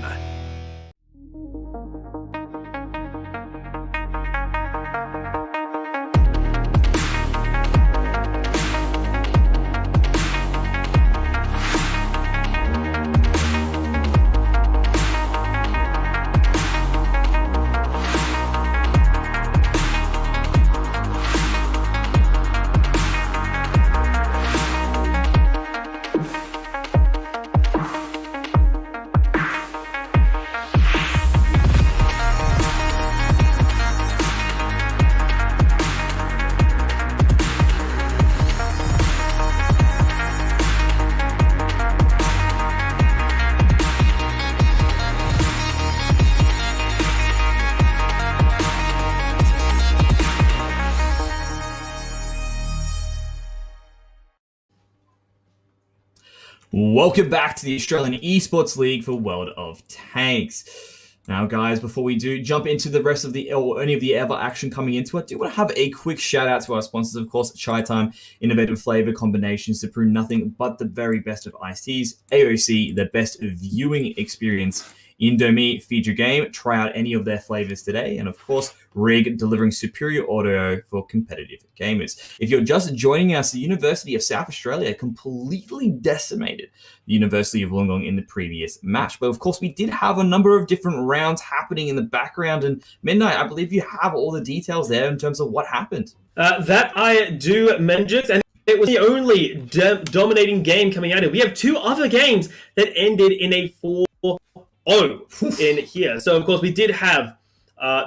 Welcome back to the Australian Esports League for World of Tanks. Now, guys, before we do jump into the rest of any of the ever action coming into it, I do want to have a quick shout out to our sponsors, of course, Chatime, innovative flavor combinations to brew nothing but the very best of iced teas, AOC, the best viewing experience, Indomie, feed your game, try out any of their flavors today, and of course, Rig, delivering superior audio for competitive gamers. If you're just joining us, the University of South Australia completely decimated the University of Wollongong in the previous match. But of course, we did have a number of different rounds happening in the background, and Midnight, I believe you have all the details there in terms of what happened. That I do, Mendrix, and it was the only dominating game coming out of it. We have 2 other games that ended in a 4-0 in here. So, of course, we did have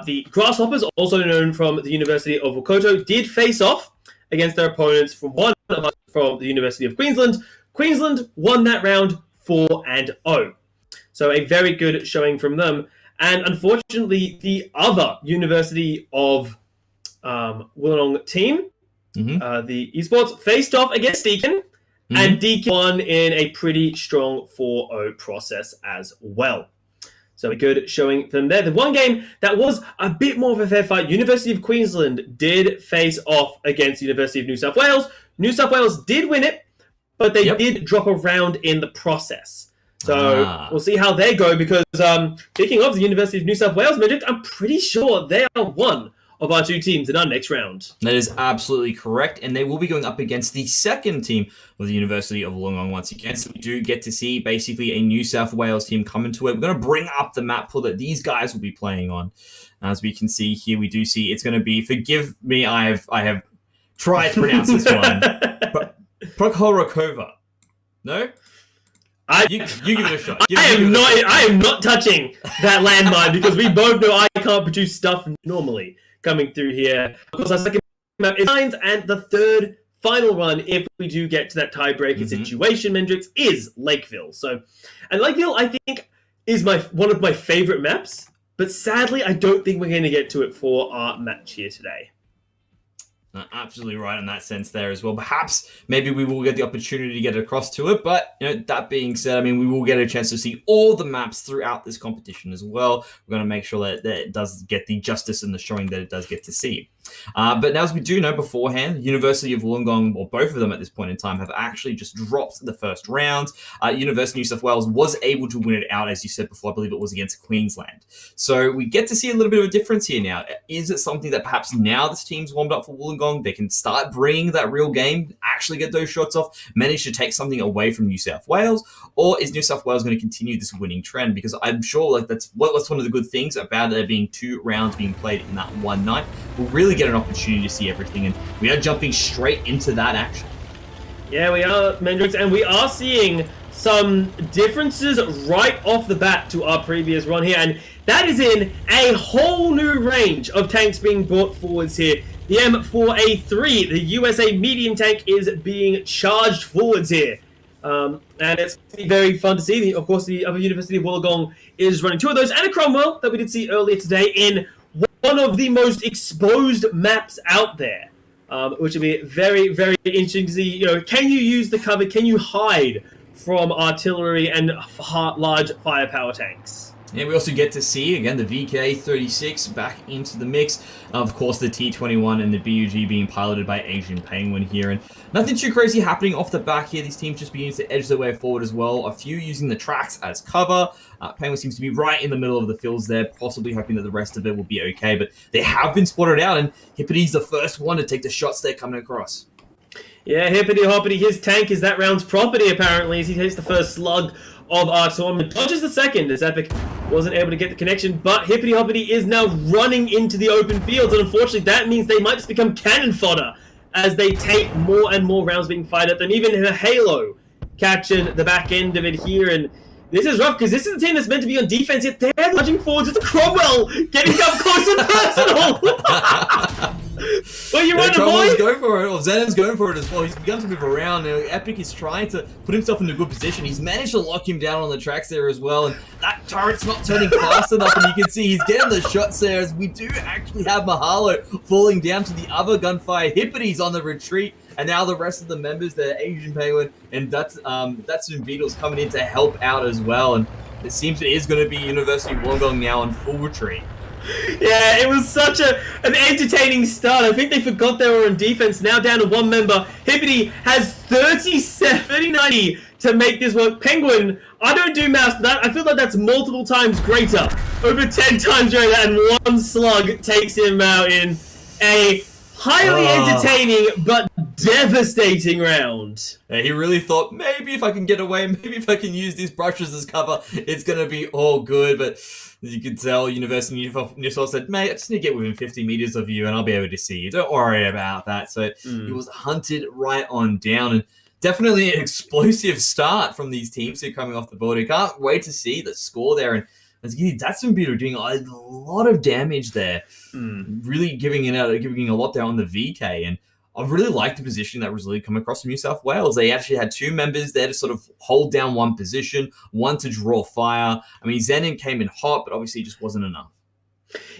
the Grasshoppers, also known from the University of Waikato, did face off against their opponents from from the University of Queensland. Queensland won that round 4-0. So a very good showing from them. And unfortunately, the other University of Wollongong team, the Esports, faced off against Deakin, and Deakin won in a pretty strong 4-0 process as well. So a good showing from there. The one game that was a bit more of a fair fight, University of Queensland did face off against University of New South Wales. New South Wales did win it, but they did drop a round in the process. So we'll see how they go, because speaking of the University of New South Wales, I'm pretty sure they are one of our 2 teams in our next round. That is absolutely correct, and they will be going up against the second team of the University of Wollongong once again. So we do get to see basically a New South Wales team come into it. We're going to bring up the map pool that these guys will be playing on. As we can see here, we do see it's going to be, forgive me, I have tried to pronounce this one, Prokhorakova. No? You give it a shot. I am not touching that landmine, because we both know I can't produce stuff normally coming through here. Of course, our second map is Lions, and the third final run, if we do get to that tiebreaker situation, Mendrix, is Lakeville. And Lakeville, I think, is one of my favorite maps, but sadly, I don't think we're going to get to it for our match here today. Absolutely right in that sense there as well. Perhaps maybe we will get the opportunity to get across to it, but that being said, I mean, we will get a chance to see all the maps throughout this competition as well. We're going to make sure that it does get the justice and the showing that it does get to see. But now, as we do know beforehand, University of Wollongong, or both of them at this point in time, have actually just dropped the first round. University of New South Wales was able to win it out, as you said before. I believe it was against Queensland. So we get to see a little bit of a difference here now. Is it something that perhaps now this team's warmed up for Wollongong, they can start bringing that real game, actually get those shots off, manage to take something away from New South Wales? Or is New South Wales going to continue this winning trend? Because I'm sure that's one of the good things about there being 2 rounds being played in that one night. We'll really get an opportunity to see everything, and we are jumping straight into that action. Yeah, we are, Mendrix, and we are seeing some differences right off the bat to our previous run here, and that is in a whole new range of tanks being brought forwards here. The M4A3, the USA medium tank, is being charged forwards here. And it's very fun to see. Of course, the other University of Wollongong is running 2 of those, and a Cromwell that we did see earlier today in one of the most exposed maps out there, which will be very, very interesting to see. Can you use the cover? Can you hide from artillery and large firepower tanks? And we also get to see, again, the VK-36 back into the mix. Of course, the T-21 and the BUG being piloted by Asian Penguin here. And nothing too crazy happening off the back here. These teams just beginning to edge their way forward as well. A few using the tracks as cover. Penguin seems to be right in the middle of the fields there, possibly hoping that the rest of it will be okay. But they have been spotted out, and Hippity's the first one to take the shots there coming across. Yeah, Hippity Hoppity, his tank is that round's property, apparently, as he takes the first slug of our tournament. Dodges the second, as Epic wasn't able to get the connection, but Hippity Hoppity is now running into the open fields, and unfortunately that means they might just become cannon fodder as they take more and more rounds being fired at them. Even Halo catching the back end of it here, and this is rough because this is the team that's meant to be on defense, yet they're lodging forwards with the Cromwell getting up close and personal. Well, you running, boy? Going for it, or Zenon's going for it as well. He's begun to move around. Epic is trying to put himself in a good position. He's managed to lock him down on the tracks there as well, and that turret's not turning fast enough, and you can see he's getting the shots there as we do actually have Mahalo falling down to the other gunfire. Hippity's on the retreat, and now the rest of the members, the Asian Penguin, and that's some Beatles coming in to help out as well, and it seems it is going to be University of Wollongong now on full retreat. Yeah, it was such an entertaining start. I think they forgot they were on defense. Now down to 1 member. Hippity has 30-90 to make this work. Penguin, I don't do maths, but I feel like that's multiple times greater. Over 10 times greater, and 1 slug takes him out in a highly entertaining but devastating round. Yeah, he really thought, maybe if I can get away, maybe if I can use these brushes as cover, it's going to be all good. But as you can tell, University of New South Wales said, mate, I just need to get within 50 meters of you and I'll be able to see you. Don't worry about that. So he was hunted right on down, and definitely an explosive start from these teams who are coming off the board. I can't wait to see the score there. And that's been beautiful, doing a lot of damage there. Really giving a lot there on the VK. And I really like the position that was really coming across from New South Wales. They actually had 2 members there to sort of hold down one position, one to draw fire. I mean, Zenon came in hot, but obviously it just wasn't enough.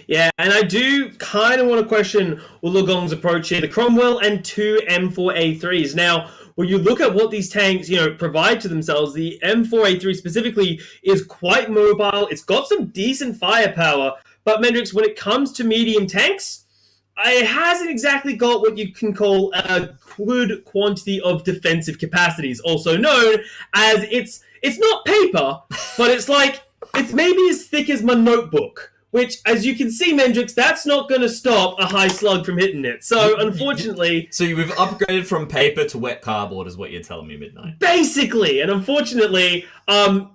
Yeah, and I do kind of want to question Wollongong's approach here. The Cromwell and 2 M4A3s. Now, when you look at what these tanks, provide to themselves, the M4A3 specifically is quite mobile. It's got some decent firepower, but Mendrix, when it comes to medium tanks, it hasn't exactly got what you can call a good quantity of defensive capacities, also known as it's not paper, but it's maybe as thick as my notebook. Which, as you can see, Mendrix, that's not going to stop a high slug from hitting it. So, unfortunately... So we've upgraded from paper to wet cardboard is what you're telling me, Midnight. Basically. And unfortunately,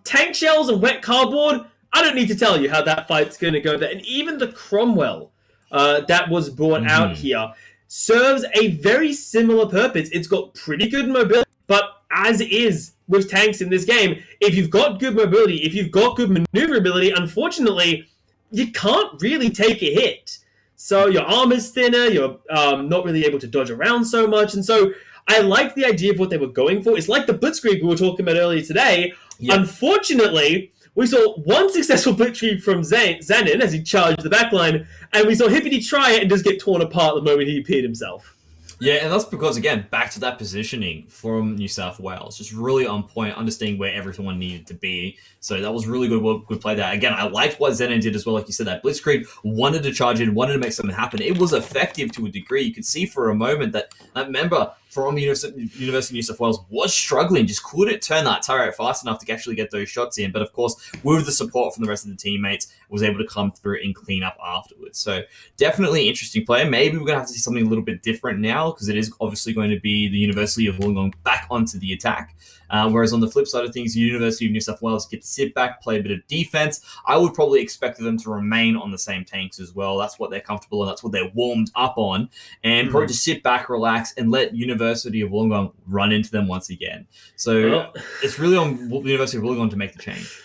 tank shells and wet cardboard, I don't need to tell you how that fight's going to go there. And even the Cromwell that was brought out here serves a very similar purpose. It's got pretty good mobility, but as is with tanks in this game, if you've got good mobility, if you've got good maneuverability, unfortunately... you can't really take a hit. So your armor's thinner, you're not really able to dodge around so much. And so I like the idea of what they were going for. It's like the blitzkrieg we were talking about earlier today. Yep. Unfortunately, we saw one successful blitzkrieg from Zenon as he charged the backline, and we saw Hippity try it and just get torn apart the moment he appeared himself. Yeah, and that's because, again, back to that positioning from New South Wales. Just really on point, understanding where everyone needed to be. So that was really good play there. Again, I liked what Zenon did as well. Like you said, that blitzkrieg, wanted to charge in, wanted to make something happen. It was effective to a degree. You could see for a moment that member from University of New South Wales was struggling, just couldn't turn that turret fast enough to actually get those shots in. But of course, with the support from the rest of the teammates, was able to come through and clean up afterwards. So definitely interesting player. Maybe we're going to have to see something a little bit different now, because it is obviously going to be the University of Wollongong back onto the attack. Whereas on the flip side of things, the University of New South Wales get to sit back, play a bit of defense. I would probably expect them to remain on the same tanks as well. That's what they're comfortable and that's what they're warmed up on. And probably just sit back, relax, and let University of Wollongong run into them once again. So it's really on University of Wollongong to make the change.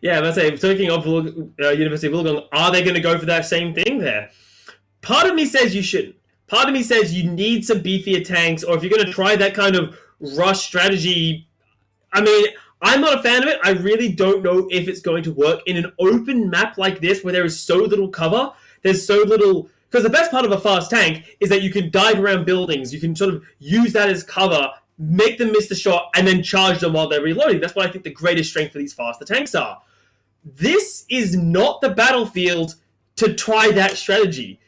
Yeah, let's say, talking of University of Wollongong, are they going to go for that same thing there? Part of me says you shouldn't. Part of me says you need some beefier tanks, or if you're going to try that kind of rush strategy, I mean, I'm not a fan of it. I really don't know if it's going to work in an open map like this where there is so little cover. There's so little... Because the best part of a fast tank is that you can dive around buildings. You can sort of use that as cover, make them miss the shot, and then charge them while they're reloading. That's what I think the greatest strength for these faster tanks are. This is not the battlefield to try that strategy.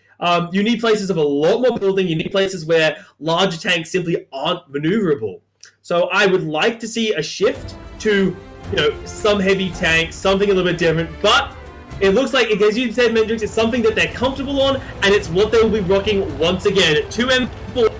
You need places of a lot more building. You need places where larger tanks simply aren't maneuverable. So I would like to see a shift to, some heavy tanks, something a little bit different. But it looks like, as you said, Mendrix, it's something that they're comfortable on, and it's what they will be rocking once again. 2M4.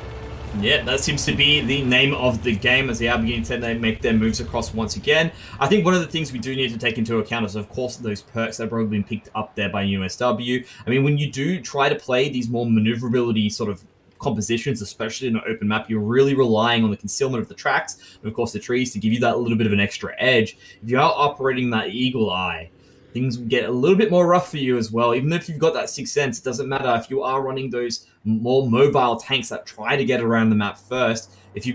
Yeah, that seems to be the name of the game, as they are beginning to make their moves across once again. I think one of the things we do need to take into account is, of course, those perks that have probably been picked up there by UNSW. I mean, when you do try to play these more maneuverability sort of compositions, especially in an open map, you're really relying on the concealment of the tracks and, of course, the trees to give you that little bit of an extra edge. If you are operating that eagle eye, things will get a little bit more rough for you as well. Even if you've got that sixth sense, it doesn't matter if you are running those more mobile tanks that try to get around the map first. If you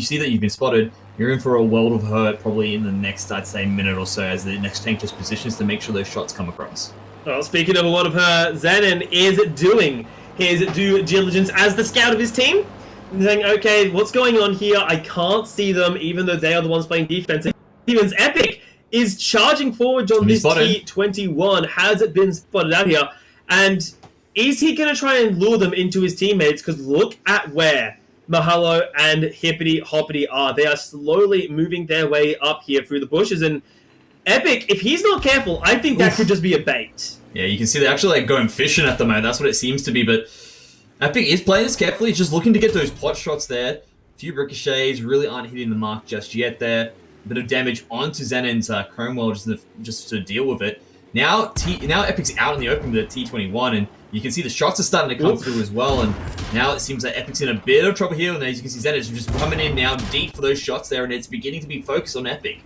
see that you've been spotted, you're in for a world of hurt probably in the next, I'd say, minute or so, as the next tank just positions to make sure those shots come across. Well, speaking of a lot of her, Zenon is doing his due diligence as the scout of his team, saying, okay, what's going on here? I can't see them, even though they are the ones playing defense. Stevens Epic is charging forward on this T21. Has it been spotted out here? And is he going to try and lure them into his teammates? Because look at where Mahalo and Hippity Hoppity are. They are slowly moving their way up here through the bushes. And Epic, if he's not careful, I think that could just be a bait. Yeah, you can see they're actually going fishing at the moment. That's what it seems to be. But Epic is playing this carefully. He's just looking to get those pot shots there. A few ricochets really aren't hitting the mark just yet there. A bit of damage onto Zenon's Chromewell just to deal with it. Now Epic's out in the open with the T21, and you can see the shots are starting to come through as well. And now it seems like Epic's in a bit of trouble here. And as you can see, Zenon's just coming in now deep for those shots there, and it's beginning to be focused on Epic.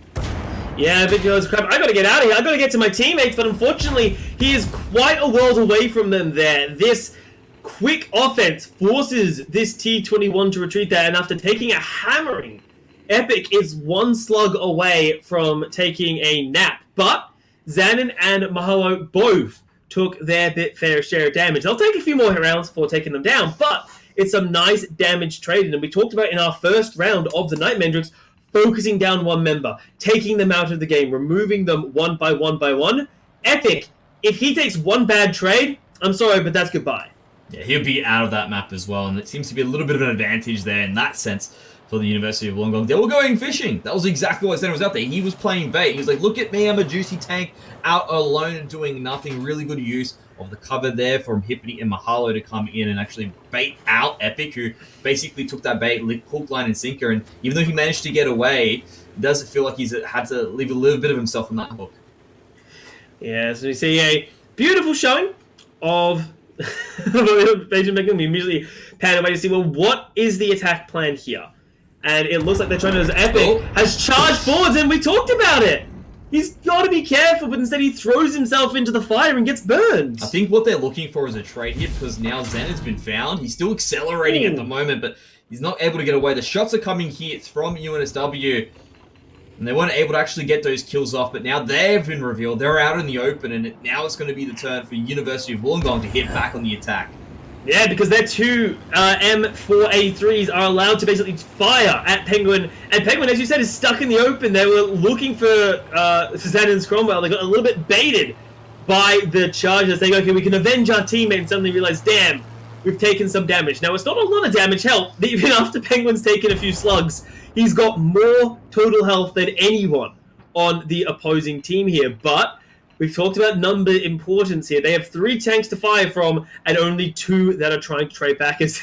Yeah, Epic goes, crap, I gotta get out of here. I gotta get to my teammates, but unfortunately, he is quite a world away from them there. This quick offense forces this T21 to retreat there, and after taking a hammering, Epic is one slug away from taking a nap. But Zenon and Mahalo both took their fair share of damage. They'll take a few more rounds before taking them down, but it's some nice damage traded. And we talked about in our first round of the night, Mendrix, focusing down one member, taking them out of the game, removing them one by one by one. Epic, if he takes one bad trade, I'm sorry, but that's goodbye. Yeah, he'll be out of that map as well, and it seems to be a little bit of an advantage there in that sense for the University of Wollongong. They were going fishing. That was exactly what Zennon was out there. He was playing bait. He was like, look at me, I'm a juicy tank, out alone and doing nothing. Really good use of the cover there from Hippity and Mahalo to come in and actually bait out Epic, who basically took that bait, hook, line, and sinker. And even though he managed to get away, it doesn't feel like he's had to leave a little bit of himself on that hook. Yeah, so we see a beautiful showing of Benjamin. We immediately pan away to see, well, what is the attack plan here? And it looks like they're trying to... Epic has charged forwards, and we talked about it. He's got to be careful, but instead he throws himself into the fire and gets burned. I think what they're looking for is a trade here, because now Zenon's been found. He's still accelerating at the moment, but he's not able to get away. The shots are coming here. It's from UNSW, and they weren't able to actually get those kills off, but now they've been revealed. They're out in the open, and now it's going to be the turn for University of Wollongong to hit back on the attack. Yeah, because their two M4A3s are allowed to basically fire at Penguin. And Penguin, as you said, is stuck in the open. They were looking for Suzannon's Cromwell. They got a little bit baited by the Chargers. They go, okay, we can avenge our teammate, and suddenly realize, damn, we've taken some damage. Now, it's not a lot of damage. Hell, even after Penguin's taken a few slugs, he's got more total health than anyone on the opposing team here. But we've talked about number importance here. They have 3 tanks to fire from, and only 2 that are trying to trade back. As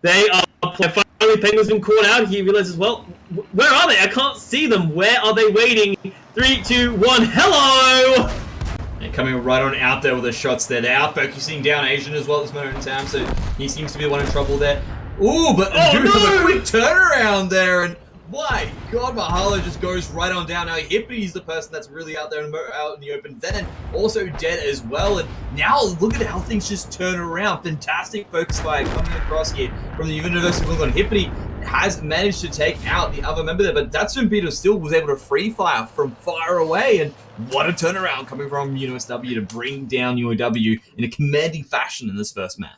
they are finally, Penguin's been caught out. He realizes, well, where are they? I can't see them. Where are they waiting? 3, 2, 1, hello! And coming right on out there with the shots there. They're out focusing down Asian as well at this moment in time, so he seems to be the one in trouble there. Ooh, but dude, a quick turnaround there, and my God, Mahalo just goes right on down. Now Hippie's the person that's really out there out in the open, then also dead as well. And now look at how things just turn around. Fantastic focus fire coming across here from the University of England. Hippie has managed to take out the other member there, but Datsun Peter still was able to free fire from far away. And what a turnaround coming from UNSW to bring down UNSW in a commanding fashion in this first map.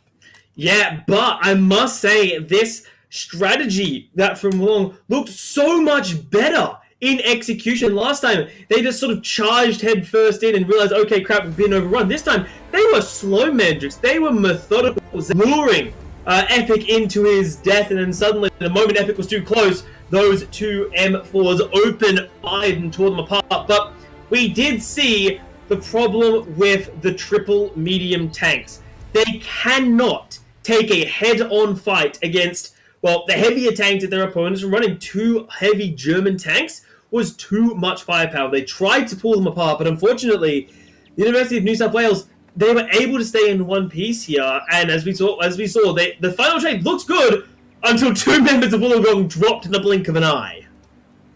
Yeah, but I must say, this strategy that from Long looked so much better in execution. Last time, they just sort of charged head first in and realized, okay, crap, we've been overrun. This time, they were slow Mendrix. They were methodical, luring Epic into his death, and then suddenly, the moment Epic was too close, those 2 M4s open fired and tore them apart. But we did see the problem with the triple medium tanks. They cannot take a head-on fight against, well, the heavier tanks that their opponents were running. 2 heavy German tanks was too much firepower. They tried to pull them apart, but unfortunately, the University of New South Wales, they were able to stay in one piece here. And as we saw, the final trade looks good until 2 members of Wollongong dropped in the blink of an eye.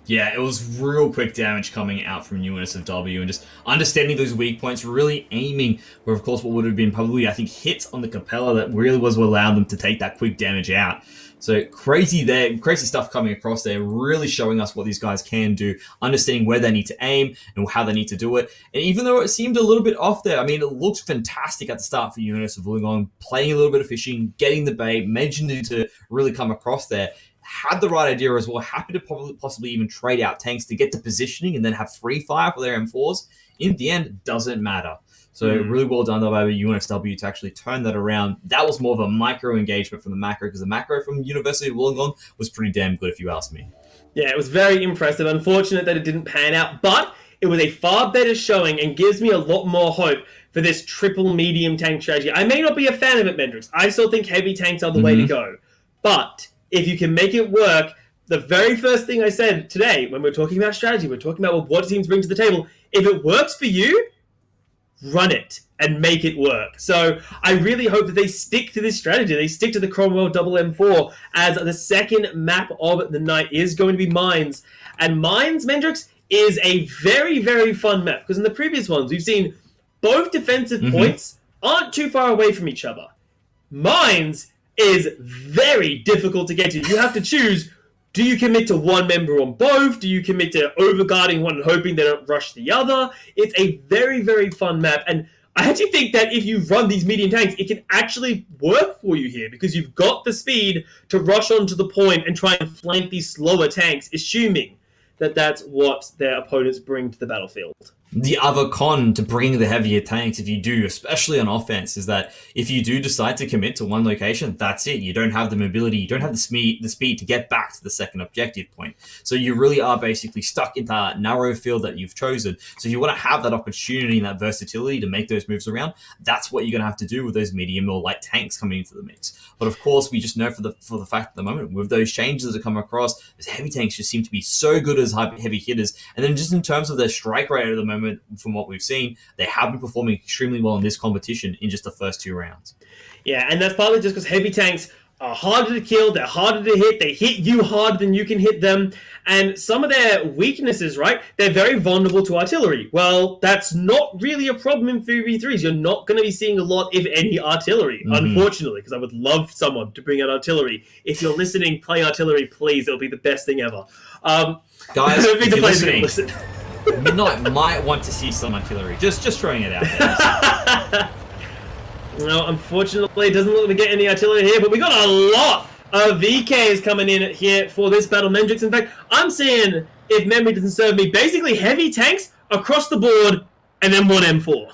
Yeah, it was real quick damage coming out from UNSW, and just understanding those weak points, really aiming for, of course, what would have been probably, I think, hits on the Capella that really was what allowed them to take that quick damage out. So crazy stuff coming across there, really showing us what these guys can do, understanding where they need to aim and how they need to do it. And even though it seemed a little bit off there, I mean, it looked fantastic at the start for UNS of Wollongong, playing a little bit of fishing, getting the bait, managing to really come across there. Had the right idea as well, happy to possibly even trade out tanks to get to positioning and then have free fire for their M4s. In the end, it doesn't matter. So really well done though by UNSW to actually turn that around. That was more of a micro engagement from the macro, because the macro from University of Wollongong was pretty damn good if you ask me. Yeah, it was very impressive. Unfortunate that it didn't pan out, but it was a far better showing and gives me a lot more hope for this triple medium tank strategy. I may not be a fan of it, Mendrix. I still think heavy tanks are the way to go. But if you can make it work, the very first thing I said today when we're talking about strategy, we're talking about what teams bring to the table. If it works for you, run it and make it work. So I really hope that they stick to this strategy. They stick to the Cromwell double M4, as the second map of the night is going to be Mines. And Mines, Mendrix, is a very, very fun map, because in the previous ones, we've seen both defensive points aren't too far away from each other. Mines is very difficult to get to. You have to choose, do you commit to one member on both? Do you commit to overguarding one and hoping they don't rush the other? It's a very, very fun map. And I actually think that if you run these medium tanks, it can actually work for you here, because you've got the speed to rush onto the point and try and flank these slower tanks, assuming that that's what their opponents bring to the battlefield. The other con to bringing the heavier tanks, if you do, especially on offense, is that if you do decide to commit to one location, that's it. You don't have the mobility, you don't have the speed to get back to the second objective point. So you really are basically stuck in that narrow field that you've chosen. So you want to have that opportunity and that versatility to make those moves around. That's what you're going to have to do with those medium or light tanks coming into the mix. But of course, we just know for the fact at the moment, with those changes that come across, those heavy tanks just seem to be so good as heavy hitters. And then just in terms of their strike rate at the moment, from what we've seen, they have been performing extremely well in this competition in just the first 2 rounds. Yeah, and that's partly just because heavy tanks are harder to kill, they're harder to hit, they hit you harder than you can hit them, and some of their weaknesses, right, they're very vulnerable to artillery. Well, that's not really a problem in 3v3s. You're not going to be seeing a lot, if any, artillery, unfortunately, because I would love someone to bring out artillery. If you're listening, play artillery, please. It'll be the best thing ever. Guys, if you're listening, listen. Midnight might want to see some artillery. Just throwing it out there. No, unfortunately, it doesn't look to get any artillery here, but we got a lot of VKs coming in here for this battle. Mendrix, in fact, I'm seeing, if memory doesn't serve me, basically heavy tanks across the board and then one M4.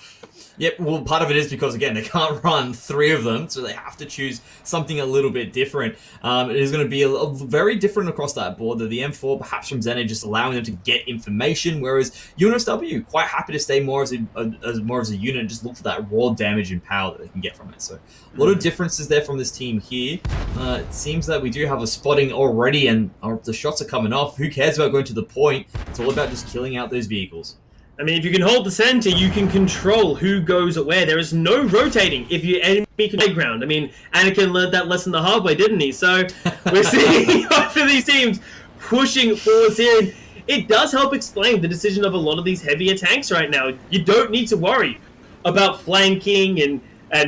Yep, well, part of it is because, again, they can't run 3 of them, so they have to choose something a little bit different. It is going to be a very different across that board. The M4, perhaps from Zenit, just allowing them to get information, whereas UNSW, quite happy to stay more as a unit and just look for that raw damage and power that they can get from it. So, a lot of differences there from this team here. It seems that we do have a spotting already, and the shots are coming off. Who cares about going to the point? It's all about just killing out those vehicles. I mean, if you can hold the center, you can control who goes where. There is no rotating if your enemy can high ground. I mean, Anakin learned that lesson the hard way, didn't he? So we're seeing both of these teams pushing forwards here. It does help explain the decision of a lot of these heavier tanks right now. You don't need to worry about flanking and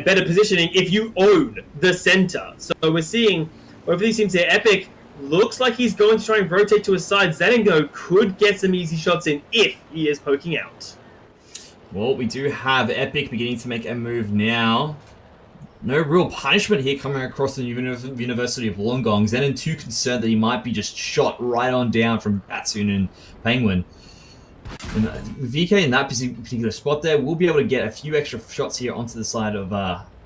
better positioning if you own the center. So we're seeing both of these teams here. Epic looks like he's going to try and rotate to his side. Zenengo could get some easy shots in if he is poking out. Well, we do have Epic beginning to make a move now. No real punishment here coming across the University of Wollongong. Zenon too concerned that he might be just shot right on down from Batsoon and Penguin. And VK in that particular spot there will be able to get a few extra shots here onto the side of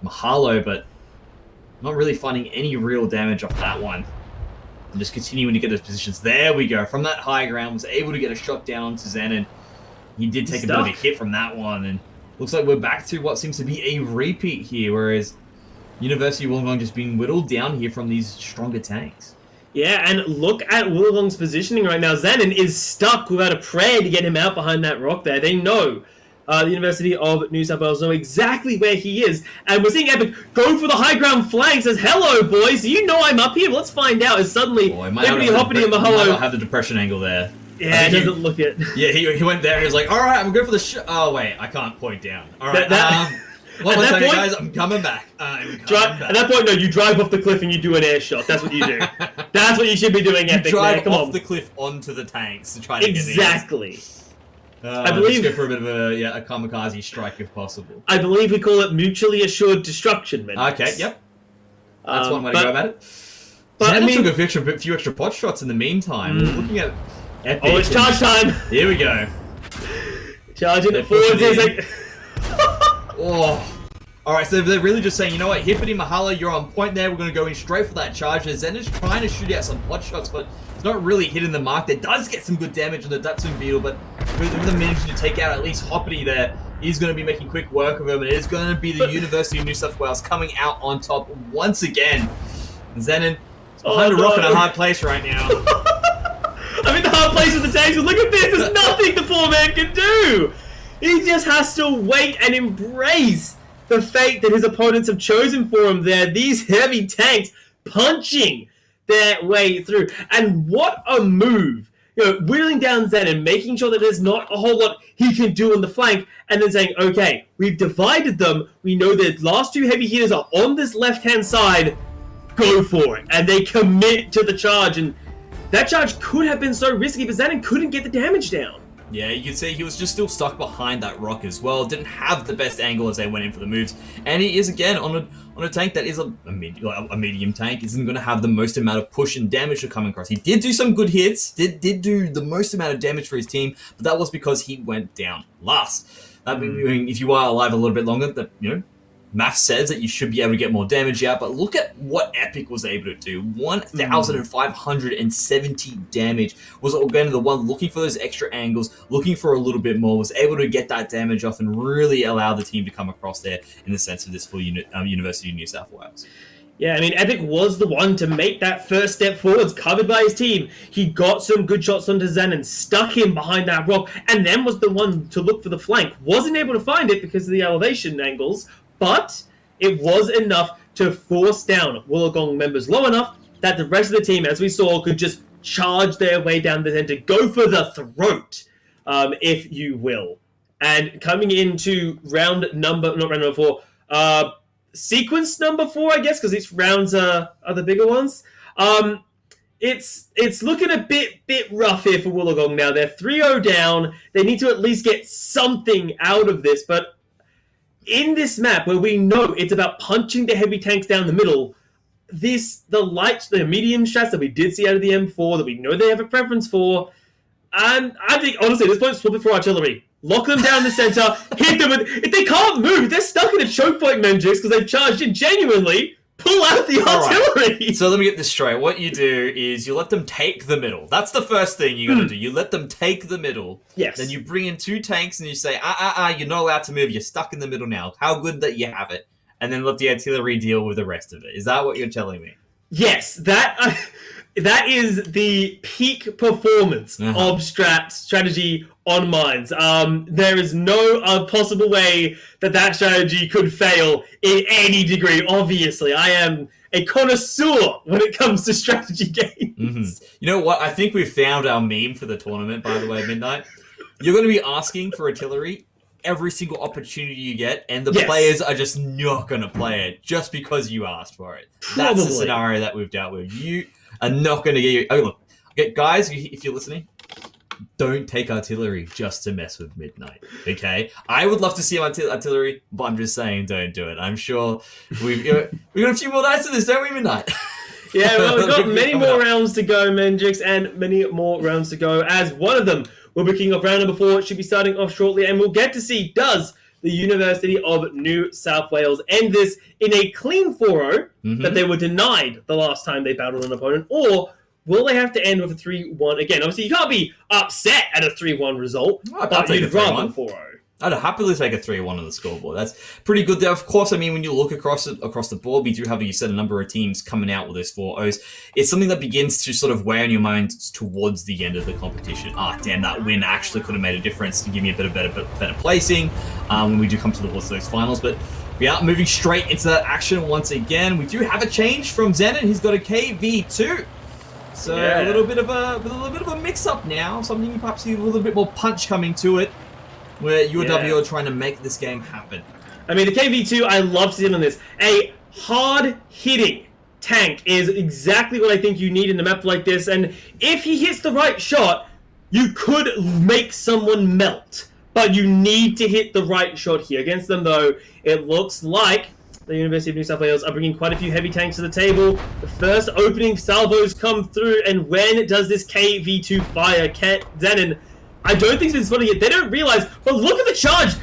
Mahalo, but not really finding any real damage off that one. And just continuing to get those positions. There we go. From that high ground, was able to get a shot down onto Zenon. He did take a bit of a hit from that one, and looks like we're back to what seems to be a repeat here, whereas University of Wollongong just being whittled down here from these stronger tanks. Yeah, and look at Wollongong's positioning right now. Zenon is stuck without a prayer to get him out behind that rock there. They know. The University of New South Wales know exactly where he is. And we're seeing Epic go for the high ground flank. Says, hello, boys. You know I'm up here. Let's find out. As suddenly, Liberty Hoppity and Mahalo... Might not have the depression angle there. Yeah, it doesn't look it. Yeah, he went there and he was like, all right, I'm going for the oh, wait, I can't point down. All right, one more second, guys. I'm coming back. At that point, no, you drive off the cliff and you do an air shot. That's what you do. That's what you should be doing, Epic. You drive man. Come off on. the cliff onto the tanks to try to exactly. get I believe just go for a bit of a kamikaze strike if possible. I believe we call it mutually assured destruction, man. Okay, yep. That's one way to go about it. But I mean, took a few extra pot shots in the meantime. Looking at Epic. Oh, it's charge time. Here we go. Charging it forwards. He's like... oh. Alright, so they're really just saying, you know what, Hippity Mahalo, you're on point there. We're going to go in straight for that charge. Zen is trying to shoot out some pot shots, but it's not really hitting the mark. There does get some good damage on the Datsun Beetle, but with the managing to take out at least Hoppity there, he's going to be making quick work of him, and it is going to be the University of New South Wales coming out on top once again. Zenon is behind a rock in a hard place right now. I'm in the hard place with the tanks, but look at this, there's nothing the poor man can do! He just has to wait and embrace the fate that his opponents have chosen for him there. These heavy tanks punching their way through. And what a move! You know, whittling down Zen and making sure that there's not a whole lot he can do on the flank, and then saying, okay, we've divided them, we know the last two heavy hitters are on this left-hand side, go for it. And they commit to the charge, and that charge could have been so risky, but Zenon couldn't get the damage down. Yeah, you can see he was just still stuck behind that rock as well. Didn't have the best angle as they went in for the moves. And he is, again, on a tank that is a medium tank. Isn't going to have the most amount of push and damage to come across. He did do some good hits. Did do the most amount of damage for his team. But that was because he went down last. I mean, if you are alive a little bit longer, that, you know, math says that you should be able to get more damage out, but look at what Epic was able to do. 1,570 damage. Was again the one looking for those extra angles, looking for a little bit more, was able to get that damage off and really allow the team to come across there in the sense of this full University of New South Wales. Yeah, I mean, Epic was the one to make that first step forwards, covered by his team. He got some good shots onto Zen and stuck him behind that rock, and then was the one to look for the flank. Wasn't able to find it because of the elevation angles, but it was enough to force down Wollongong members low enough that the rest of the team, as we saw, could just charge their way down the end to go for the throat, if you will. And coming into sequence number 4, I guess, because these rounds are the bigger ones. It's looking a bit rough here for Wollongong now. They're 3-0 down. They need to at least get something out of this, but in this map where we know it's about punching the heavy tanks down the middle, the medium strats that we did see out of the M4 that we know they have a preference for, and I think honestly at this point swap it for artillery. Lock them down the center, hit them if they can't move, they're stuck in a choke point, Mendrix, because they've charged in genuinely. Pull out the artillery! Right. So let me get this straight. What you do is you let them take the middle. That's the first thing you got to do. You let them take the middle. Yes. Then you bring in 2 tanks and you say, you're not allowed to move. You're stuck in the middle now. How good that you have it. And then let the artillery deal with the rest of it. Is that what you're telling me? Yes, that is the peak performance of strategy on mines. There is no possible way that strategy could fail in any degree. Obviously, I am a connoisseur when it comes to strategy games. Mm-hmm. You know what? I think we've found our meme for the tournament, by the way, Midnight. You're going to be asking for artillery every single opportunity you get, and the players are just not going to play it just because you asked for it. Probably. That's the scenario that we've dealt with. You are not going to get you. Oh, look, okay, guys, if you're listening, don't take artillery just to mess with Midnight, okay? I would love to see artillery, but I'm just saying don't do it. I'm sure we've got a few more nights of this, don't we, Midnight? Yeah, well, we've got many more rounds to go, Mendrix, and many more rounds to go, as one of them will be kicking off round number 4. It should be starting off shortly, and we'll get to see, does the University of New South Wales end this in a clean 4-0 that they were denied the last time they battled an opponent, or will they have to end with a 3-1 again? Obviously, you can't be upset at a 3-1 result, but you'd rather 4-0. I'd happily take a 3-1 on the scoreboard. That's pretty good there. Of course, I mean, when you look across the board, we do have, you said, a number of teams coming out with those 4-0s. It's something that begins to sort of weigh on your mind towards the end of the competition. Damn, that win actually could have made a difference to give me a bit of better placing when we do come towards those finals. But we are moving straight into that action once again. We do have a change from Zenon. He's got a KV2. So a little bit of a mix-up now. Something perhaps a little bit more punch coming to it, where UNSW are trying to make this game happen. I mean, the KV2, I love to see it on this. A hard-hitting tank is exactly what I think you need in a map like this, and if he hits the right shot, you could make someone melt. But you need to hit the right shot here. Against them, though, it looks like the University of New South Wales are bringing quite a few heavy tanks to the table. The first opening salvos come through, and when does this KV2 fire? Zenon, I don't think it's funny yet. They don't realize, but look at the charge.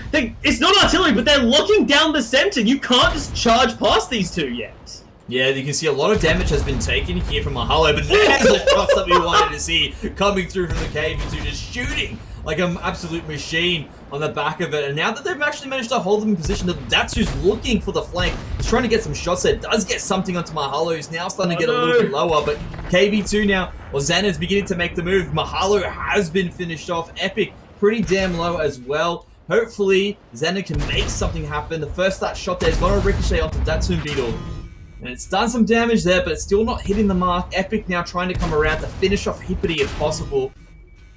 It's not artillery, but they're locking down the center. You can't just charge past these two yet. Yeah, you can see a lot of damage has been taken here from Mahalo, but there's the shots that we wanted to see coming through from the KV2, just shooting like an absolute machine on the back of it. And now that they've actually managed to hold them in position, Datsu's looking for the flank. He's trying to get some shots there. Does get something onto Mahalo, who's now starting to get a little bit lower, but KV2 now, well, Xanad's beginning to make the move. Mahalo has been finished off. Epic, pretty damn low as well. Hopefully, Xanad can make something happen. The first that shot there is going to ricochet onto Datsun Beetle. And it's done some damage there, but it's still not hitting the mark. Epic now trying to come around to finish off Hippity if possible.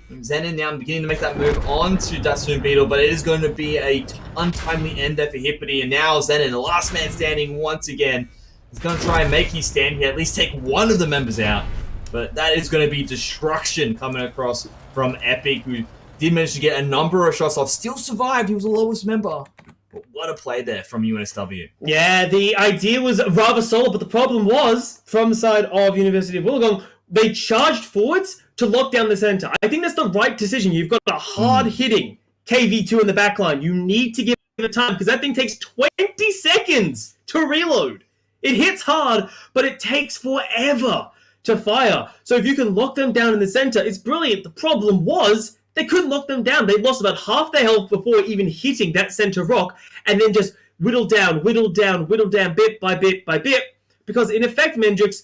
Zenon now beginning to make that move on to Datsun Beetle, but it is going to be a untimely end there for Hippity. And now Zenon, the last man standing once again, is going to try and make his stand here, at least take one of the members out. But that is going to be destruction coming across from Epic, who did manage to get a number of shots off, still survived. He was the lowest member. But what a play there from UNSW. Yeah, the idea was rather solid, but the problem was, from the side of University of Wollongong, they charged forwards to lock down the center. I think that's the right decision. You've got a hard-hitting KV2 in the back line. You need to give it time, because that thing takes 20 seconds to reload. It hits hard, but it takes forever to fire. So if you can lock them down in the center, it's brilliant. The problem was, they couldn't lock them down. They lost about half their health before even hitting that center rock, and then just whittle down bit by bit by bit. Because in effect, Mendrix,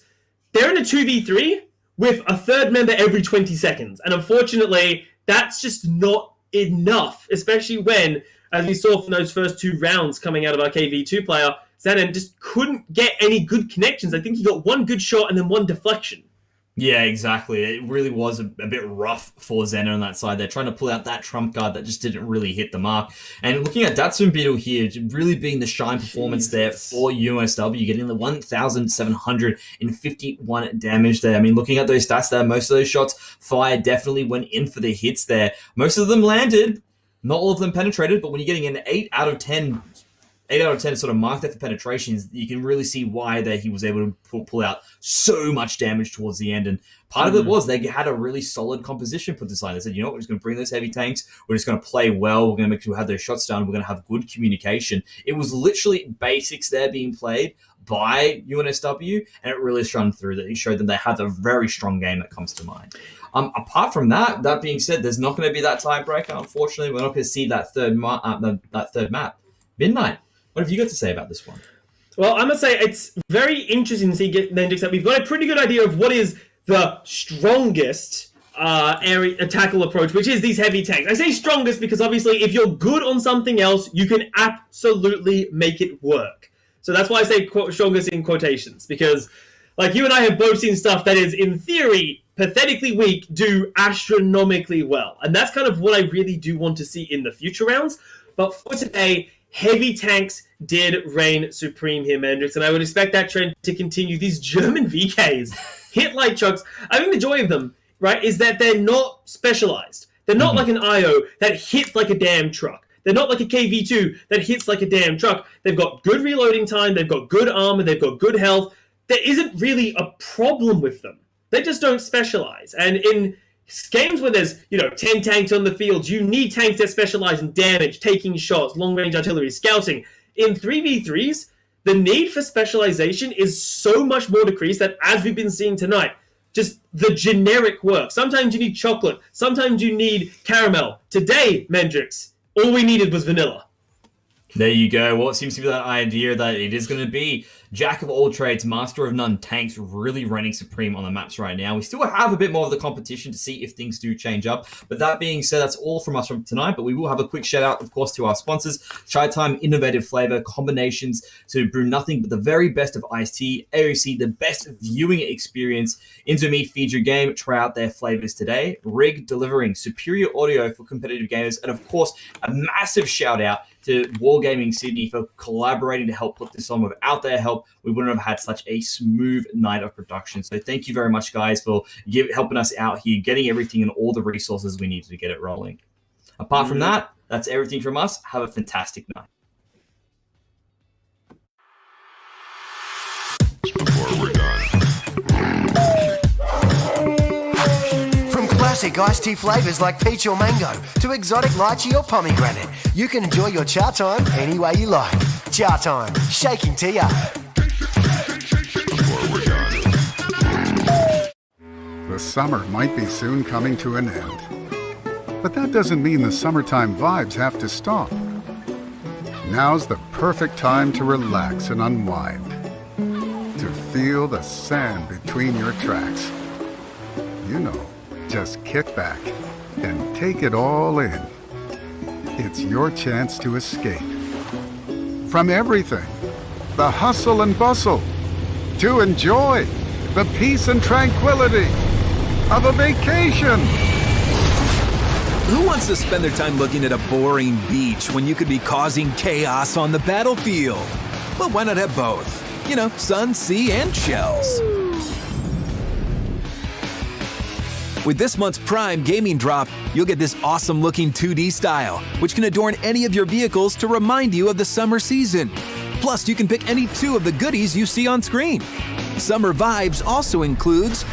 they're in a 2v3 with a third member every 20 seconds. And unfortunately, that's just not enough, especially when, as we saw from those first 2 rounds coming out of our KV2 player, Zanon just couldn't get any good connections. I think he got one good shot and then one deflection. Yeah, exactly. It really was a bit rough for Zenon on that side. They're trying to pull out that trump card that just didn't really hit the mark. And looking at Datsun Beetle here, really being the shine performance there for UNSW, getting the 1,751 damage there. I mean, looking at those stats there, most of those shots fired definitely went in for the hits there. Most of them landed, not all of them penetrated, but when you're getting an 8 out of 10 8 out of 10 sort of marked there for penetrations. You can really see why that he was able to pull out so much damage towards the end. And part of it was they had a really solid composition put aside. They said, you know what, we're just going to bring those heavy tanks. We're just going to play well. We're going to make sure we have those shots down. We're going to have good communication. It was literally basics there being played by UNSW, and it really shone through that. It showed them they had a very strong game that comes to mind. Apart from that being said, there's not going to be that tiebreaker. Unfortunately, we're not going to see that third map. Midnight, what have you got to say about this one? Well, I must say it's very interesting to see Mendrix that we've got a pretty good idea of what is the strongest area tackle approach, which is these heavy tanks. I say strongest because obviously if you're good on something else, you can absolutely make it work. So that's why I say strongest in quotations, because like you and I have both seen stuff that is in theory pathetically weak do astronomically well. And that's kind of what I really do want to see in the future rounds. But for today, heavy tanks did reign supreme here, Mendrix, and I would expect that trend to continue. These German VKs hit like trucks. I think the joy of them, right, is that they're not specialized. They're not like an IO that hits like a damn truck. They're not like a KV2 that hits like a damn truck. They've got good reloading time. They've got good armor. They've got good health. There isn't really a problem with them. They just don't specialize. And in games where there's, 10 tanks on the field, you need tanks that specialize in damage, taking shots, long-range artillery, scouting. In 3v3s, the need for specialization is so much more decreased that, as we've been seeing tonight, just the generic work. Sometimes you need chocolate. Sometimes you need caramel. Today, Mendrix, all we needed was vanilla. There you go. Well, it seems to be that idea that it is going to be jack of all trades, master of none tanks really reigning supreme on the maps right now. We still have a bit more of the competition to see if things do change up. But that being said, that's all from us from tonight. But we will have a quick shout out, of course, to our sponsors. Chatime innovative flavor combinations to brew nothing but the very best of iced tea. AOC, the best viewing experience. Indomie feed your game. Try out their flavors today. Rig delivering superior audio for competitive gamers. And of course, a massive shout out to Wargaming Sydney for collaborating to help put this on. Without their help, we wouldn't have had such a smooth night of production. So thank you very much, guys, for helping us out here, getting everything and all the resources we need to get it rolling. Apart from that, that's everything from us. Have a fantastic night. Before we're done. Classic iced tea flavours like peach or mango to exotic lychee or pomegranate. You can enjoy your Chatime any way you like. Chatime, shaking tea up. Before we're done. The summer might be soon coming to an end. But that doesn't mean the summertime vibes have to stop. Now's the perfect time to relax and unwind. To feel the sand between your tracks. Just kick back and take it all in. It's your chance to escape. From everything, the hustle and bustle, to enjoy the peace and tranquility of a vacation. Who wants to spend their time looking at a boring beach when you could be causing chaos on the battlefield? Well, why not have both? Sun, sea, and shells. With this month's Prime Gaming Drop, you'll get this awesome-looking 2D style, which can adorn any of your vehicles to remind you of the summer season. Plus, you can pick any 2 of the goodies you see on screen. Summer Vibes also includes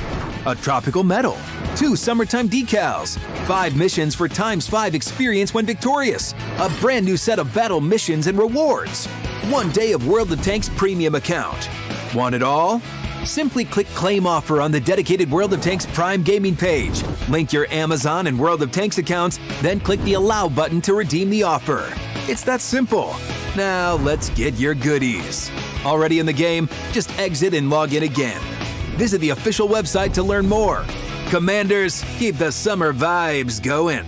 a tropical medal, 2 summertime decals, 5 missions for ×5 experience when victorious, a brand new set of battle missions and rewards, 1 day of World of Tanks premium account. Want it all? Simply click Claim Offer on the dedicated World of Tanks Prime Gaming page. Link your Amazon and World of Tanks accounts, then click the Allow button to redeem the offer. It's that simple. Now let's get your goodies. Already in the game? Just exit and log in again. Visit the official website to learn more. Commanders, keep the summer vibes going.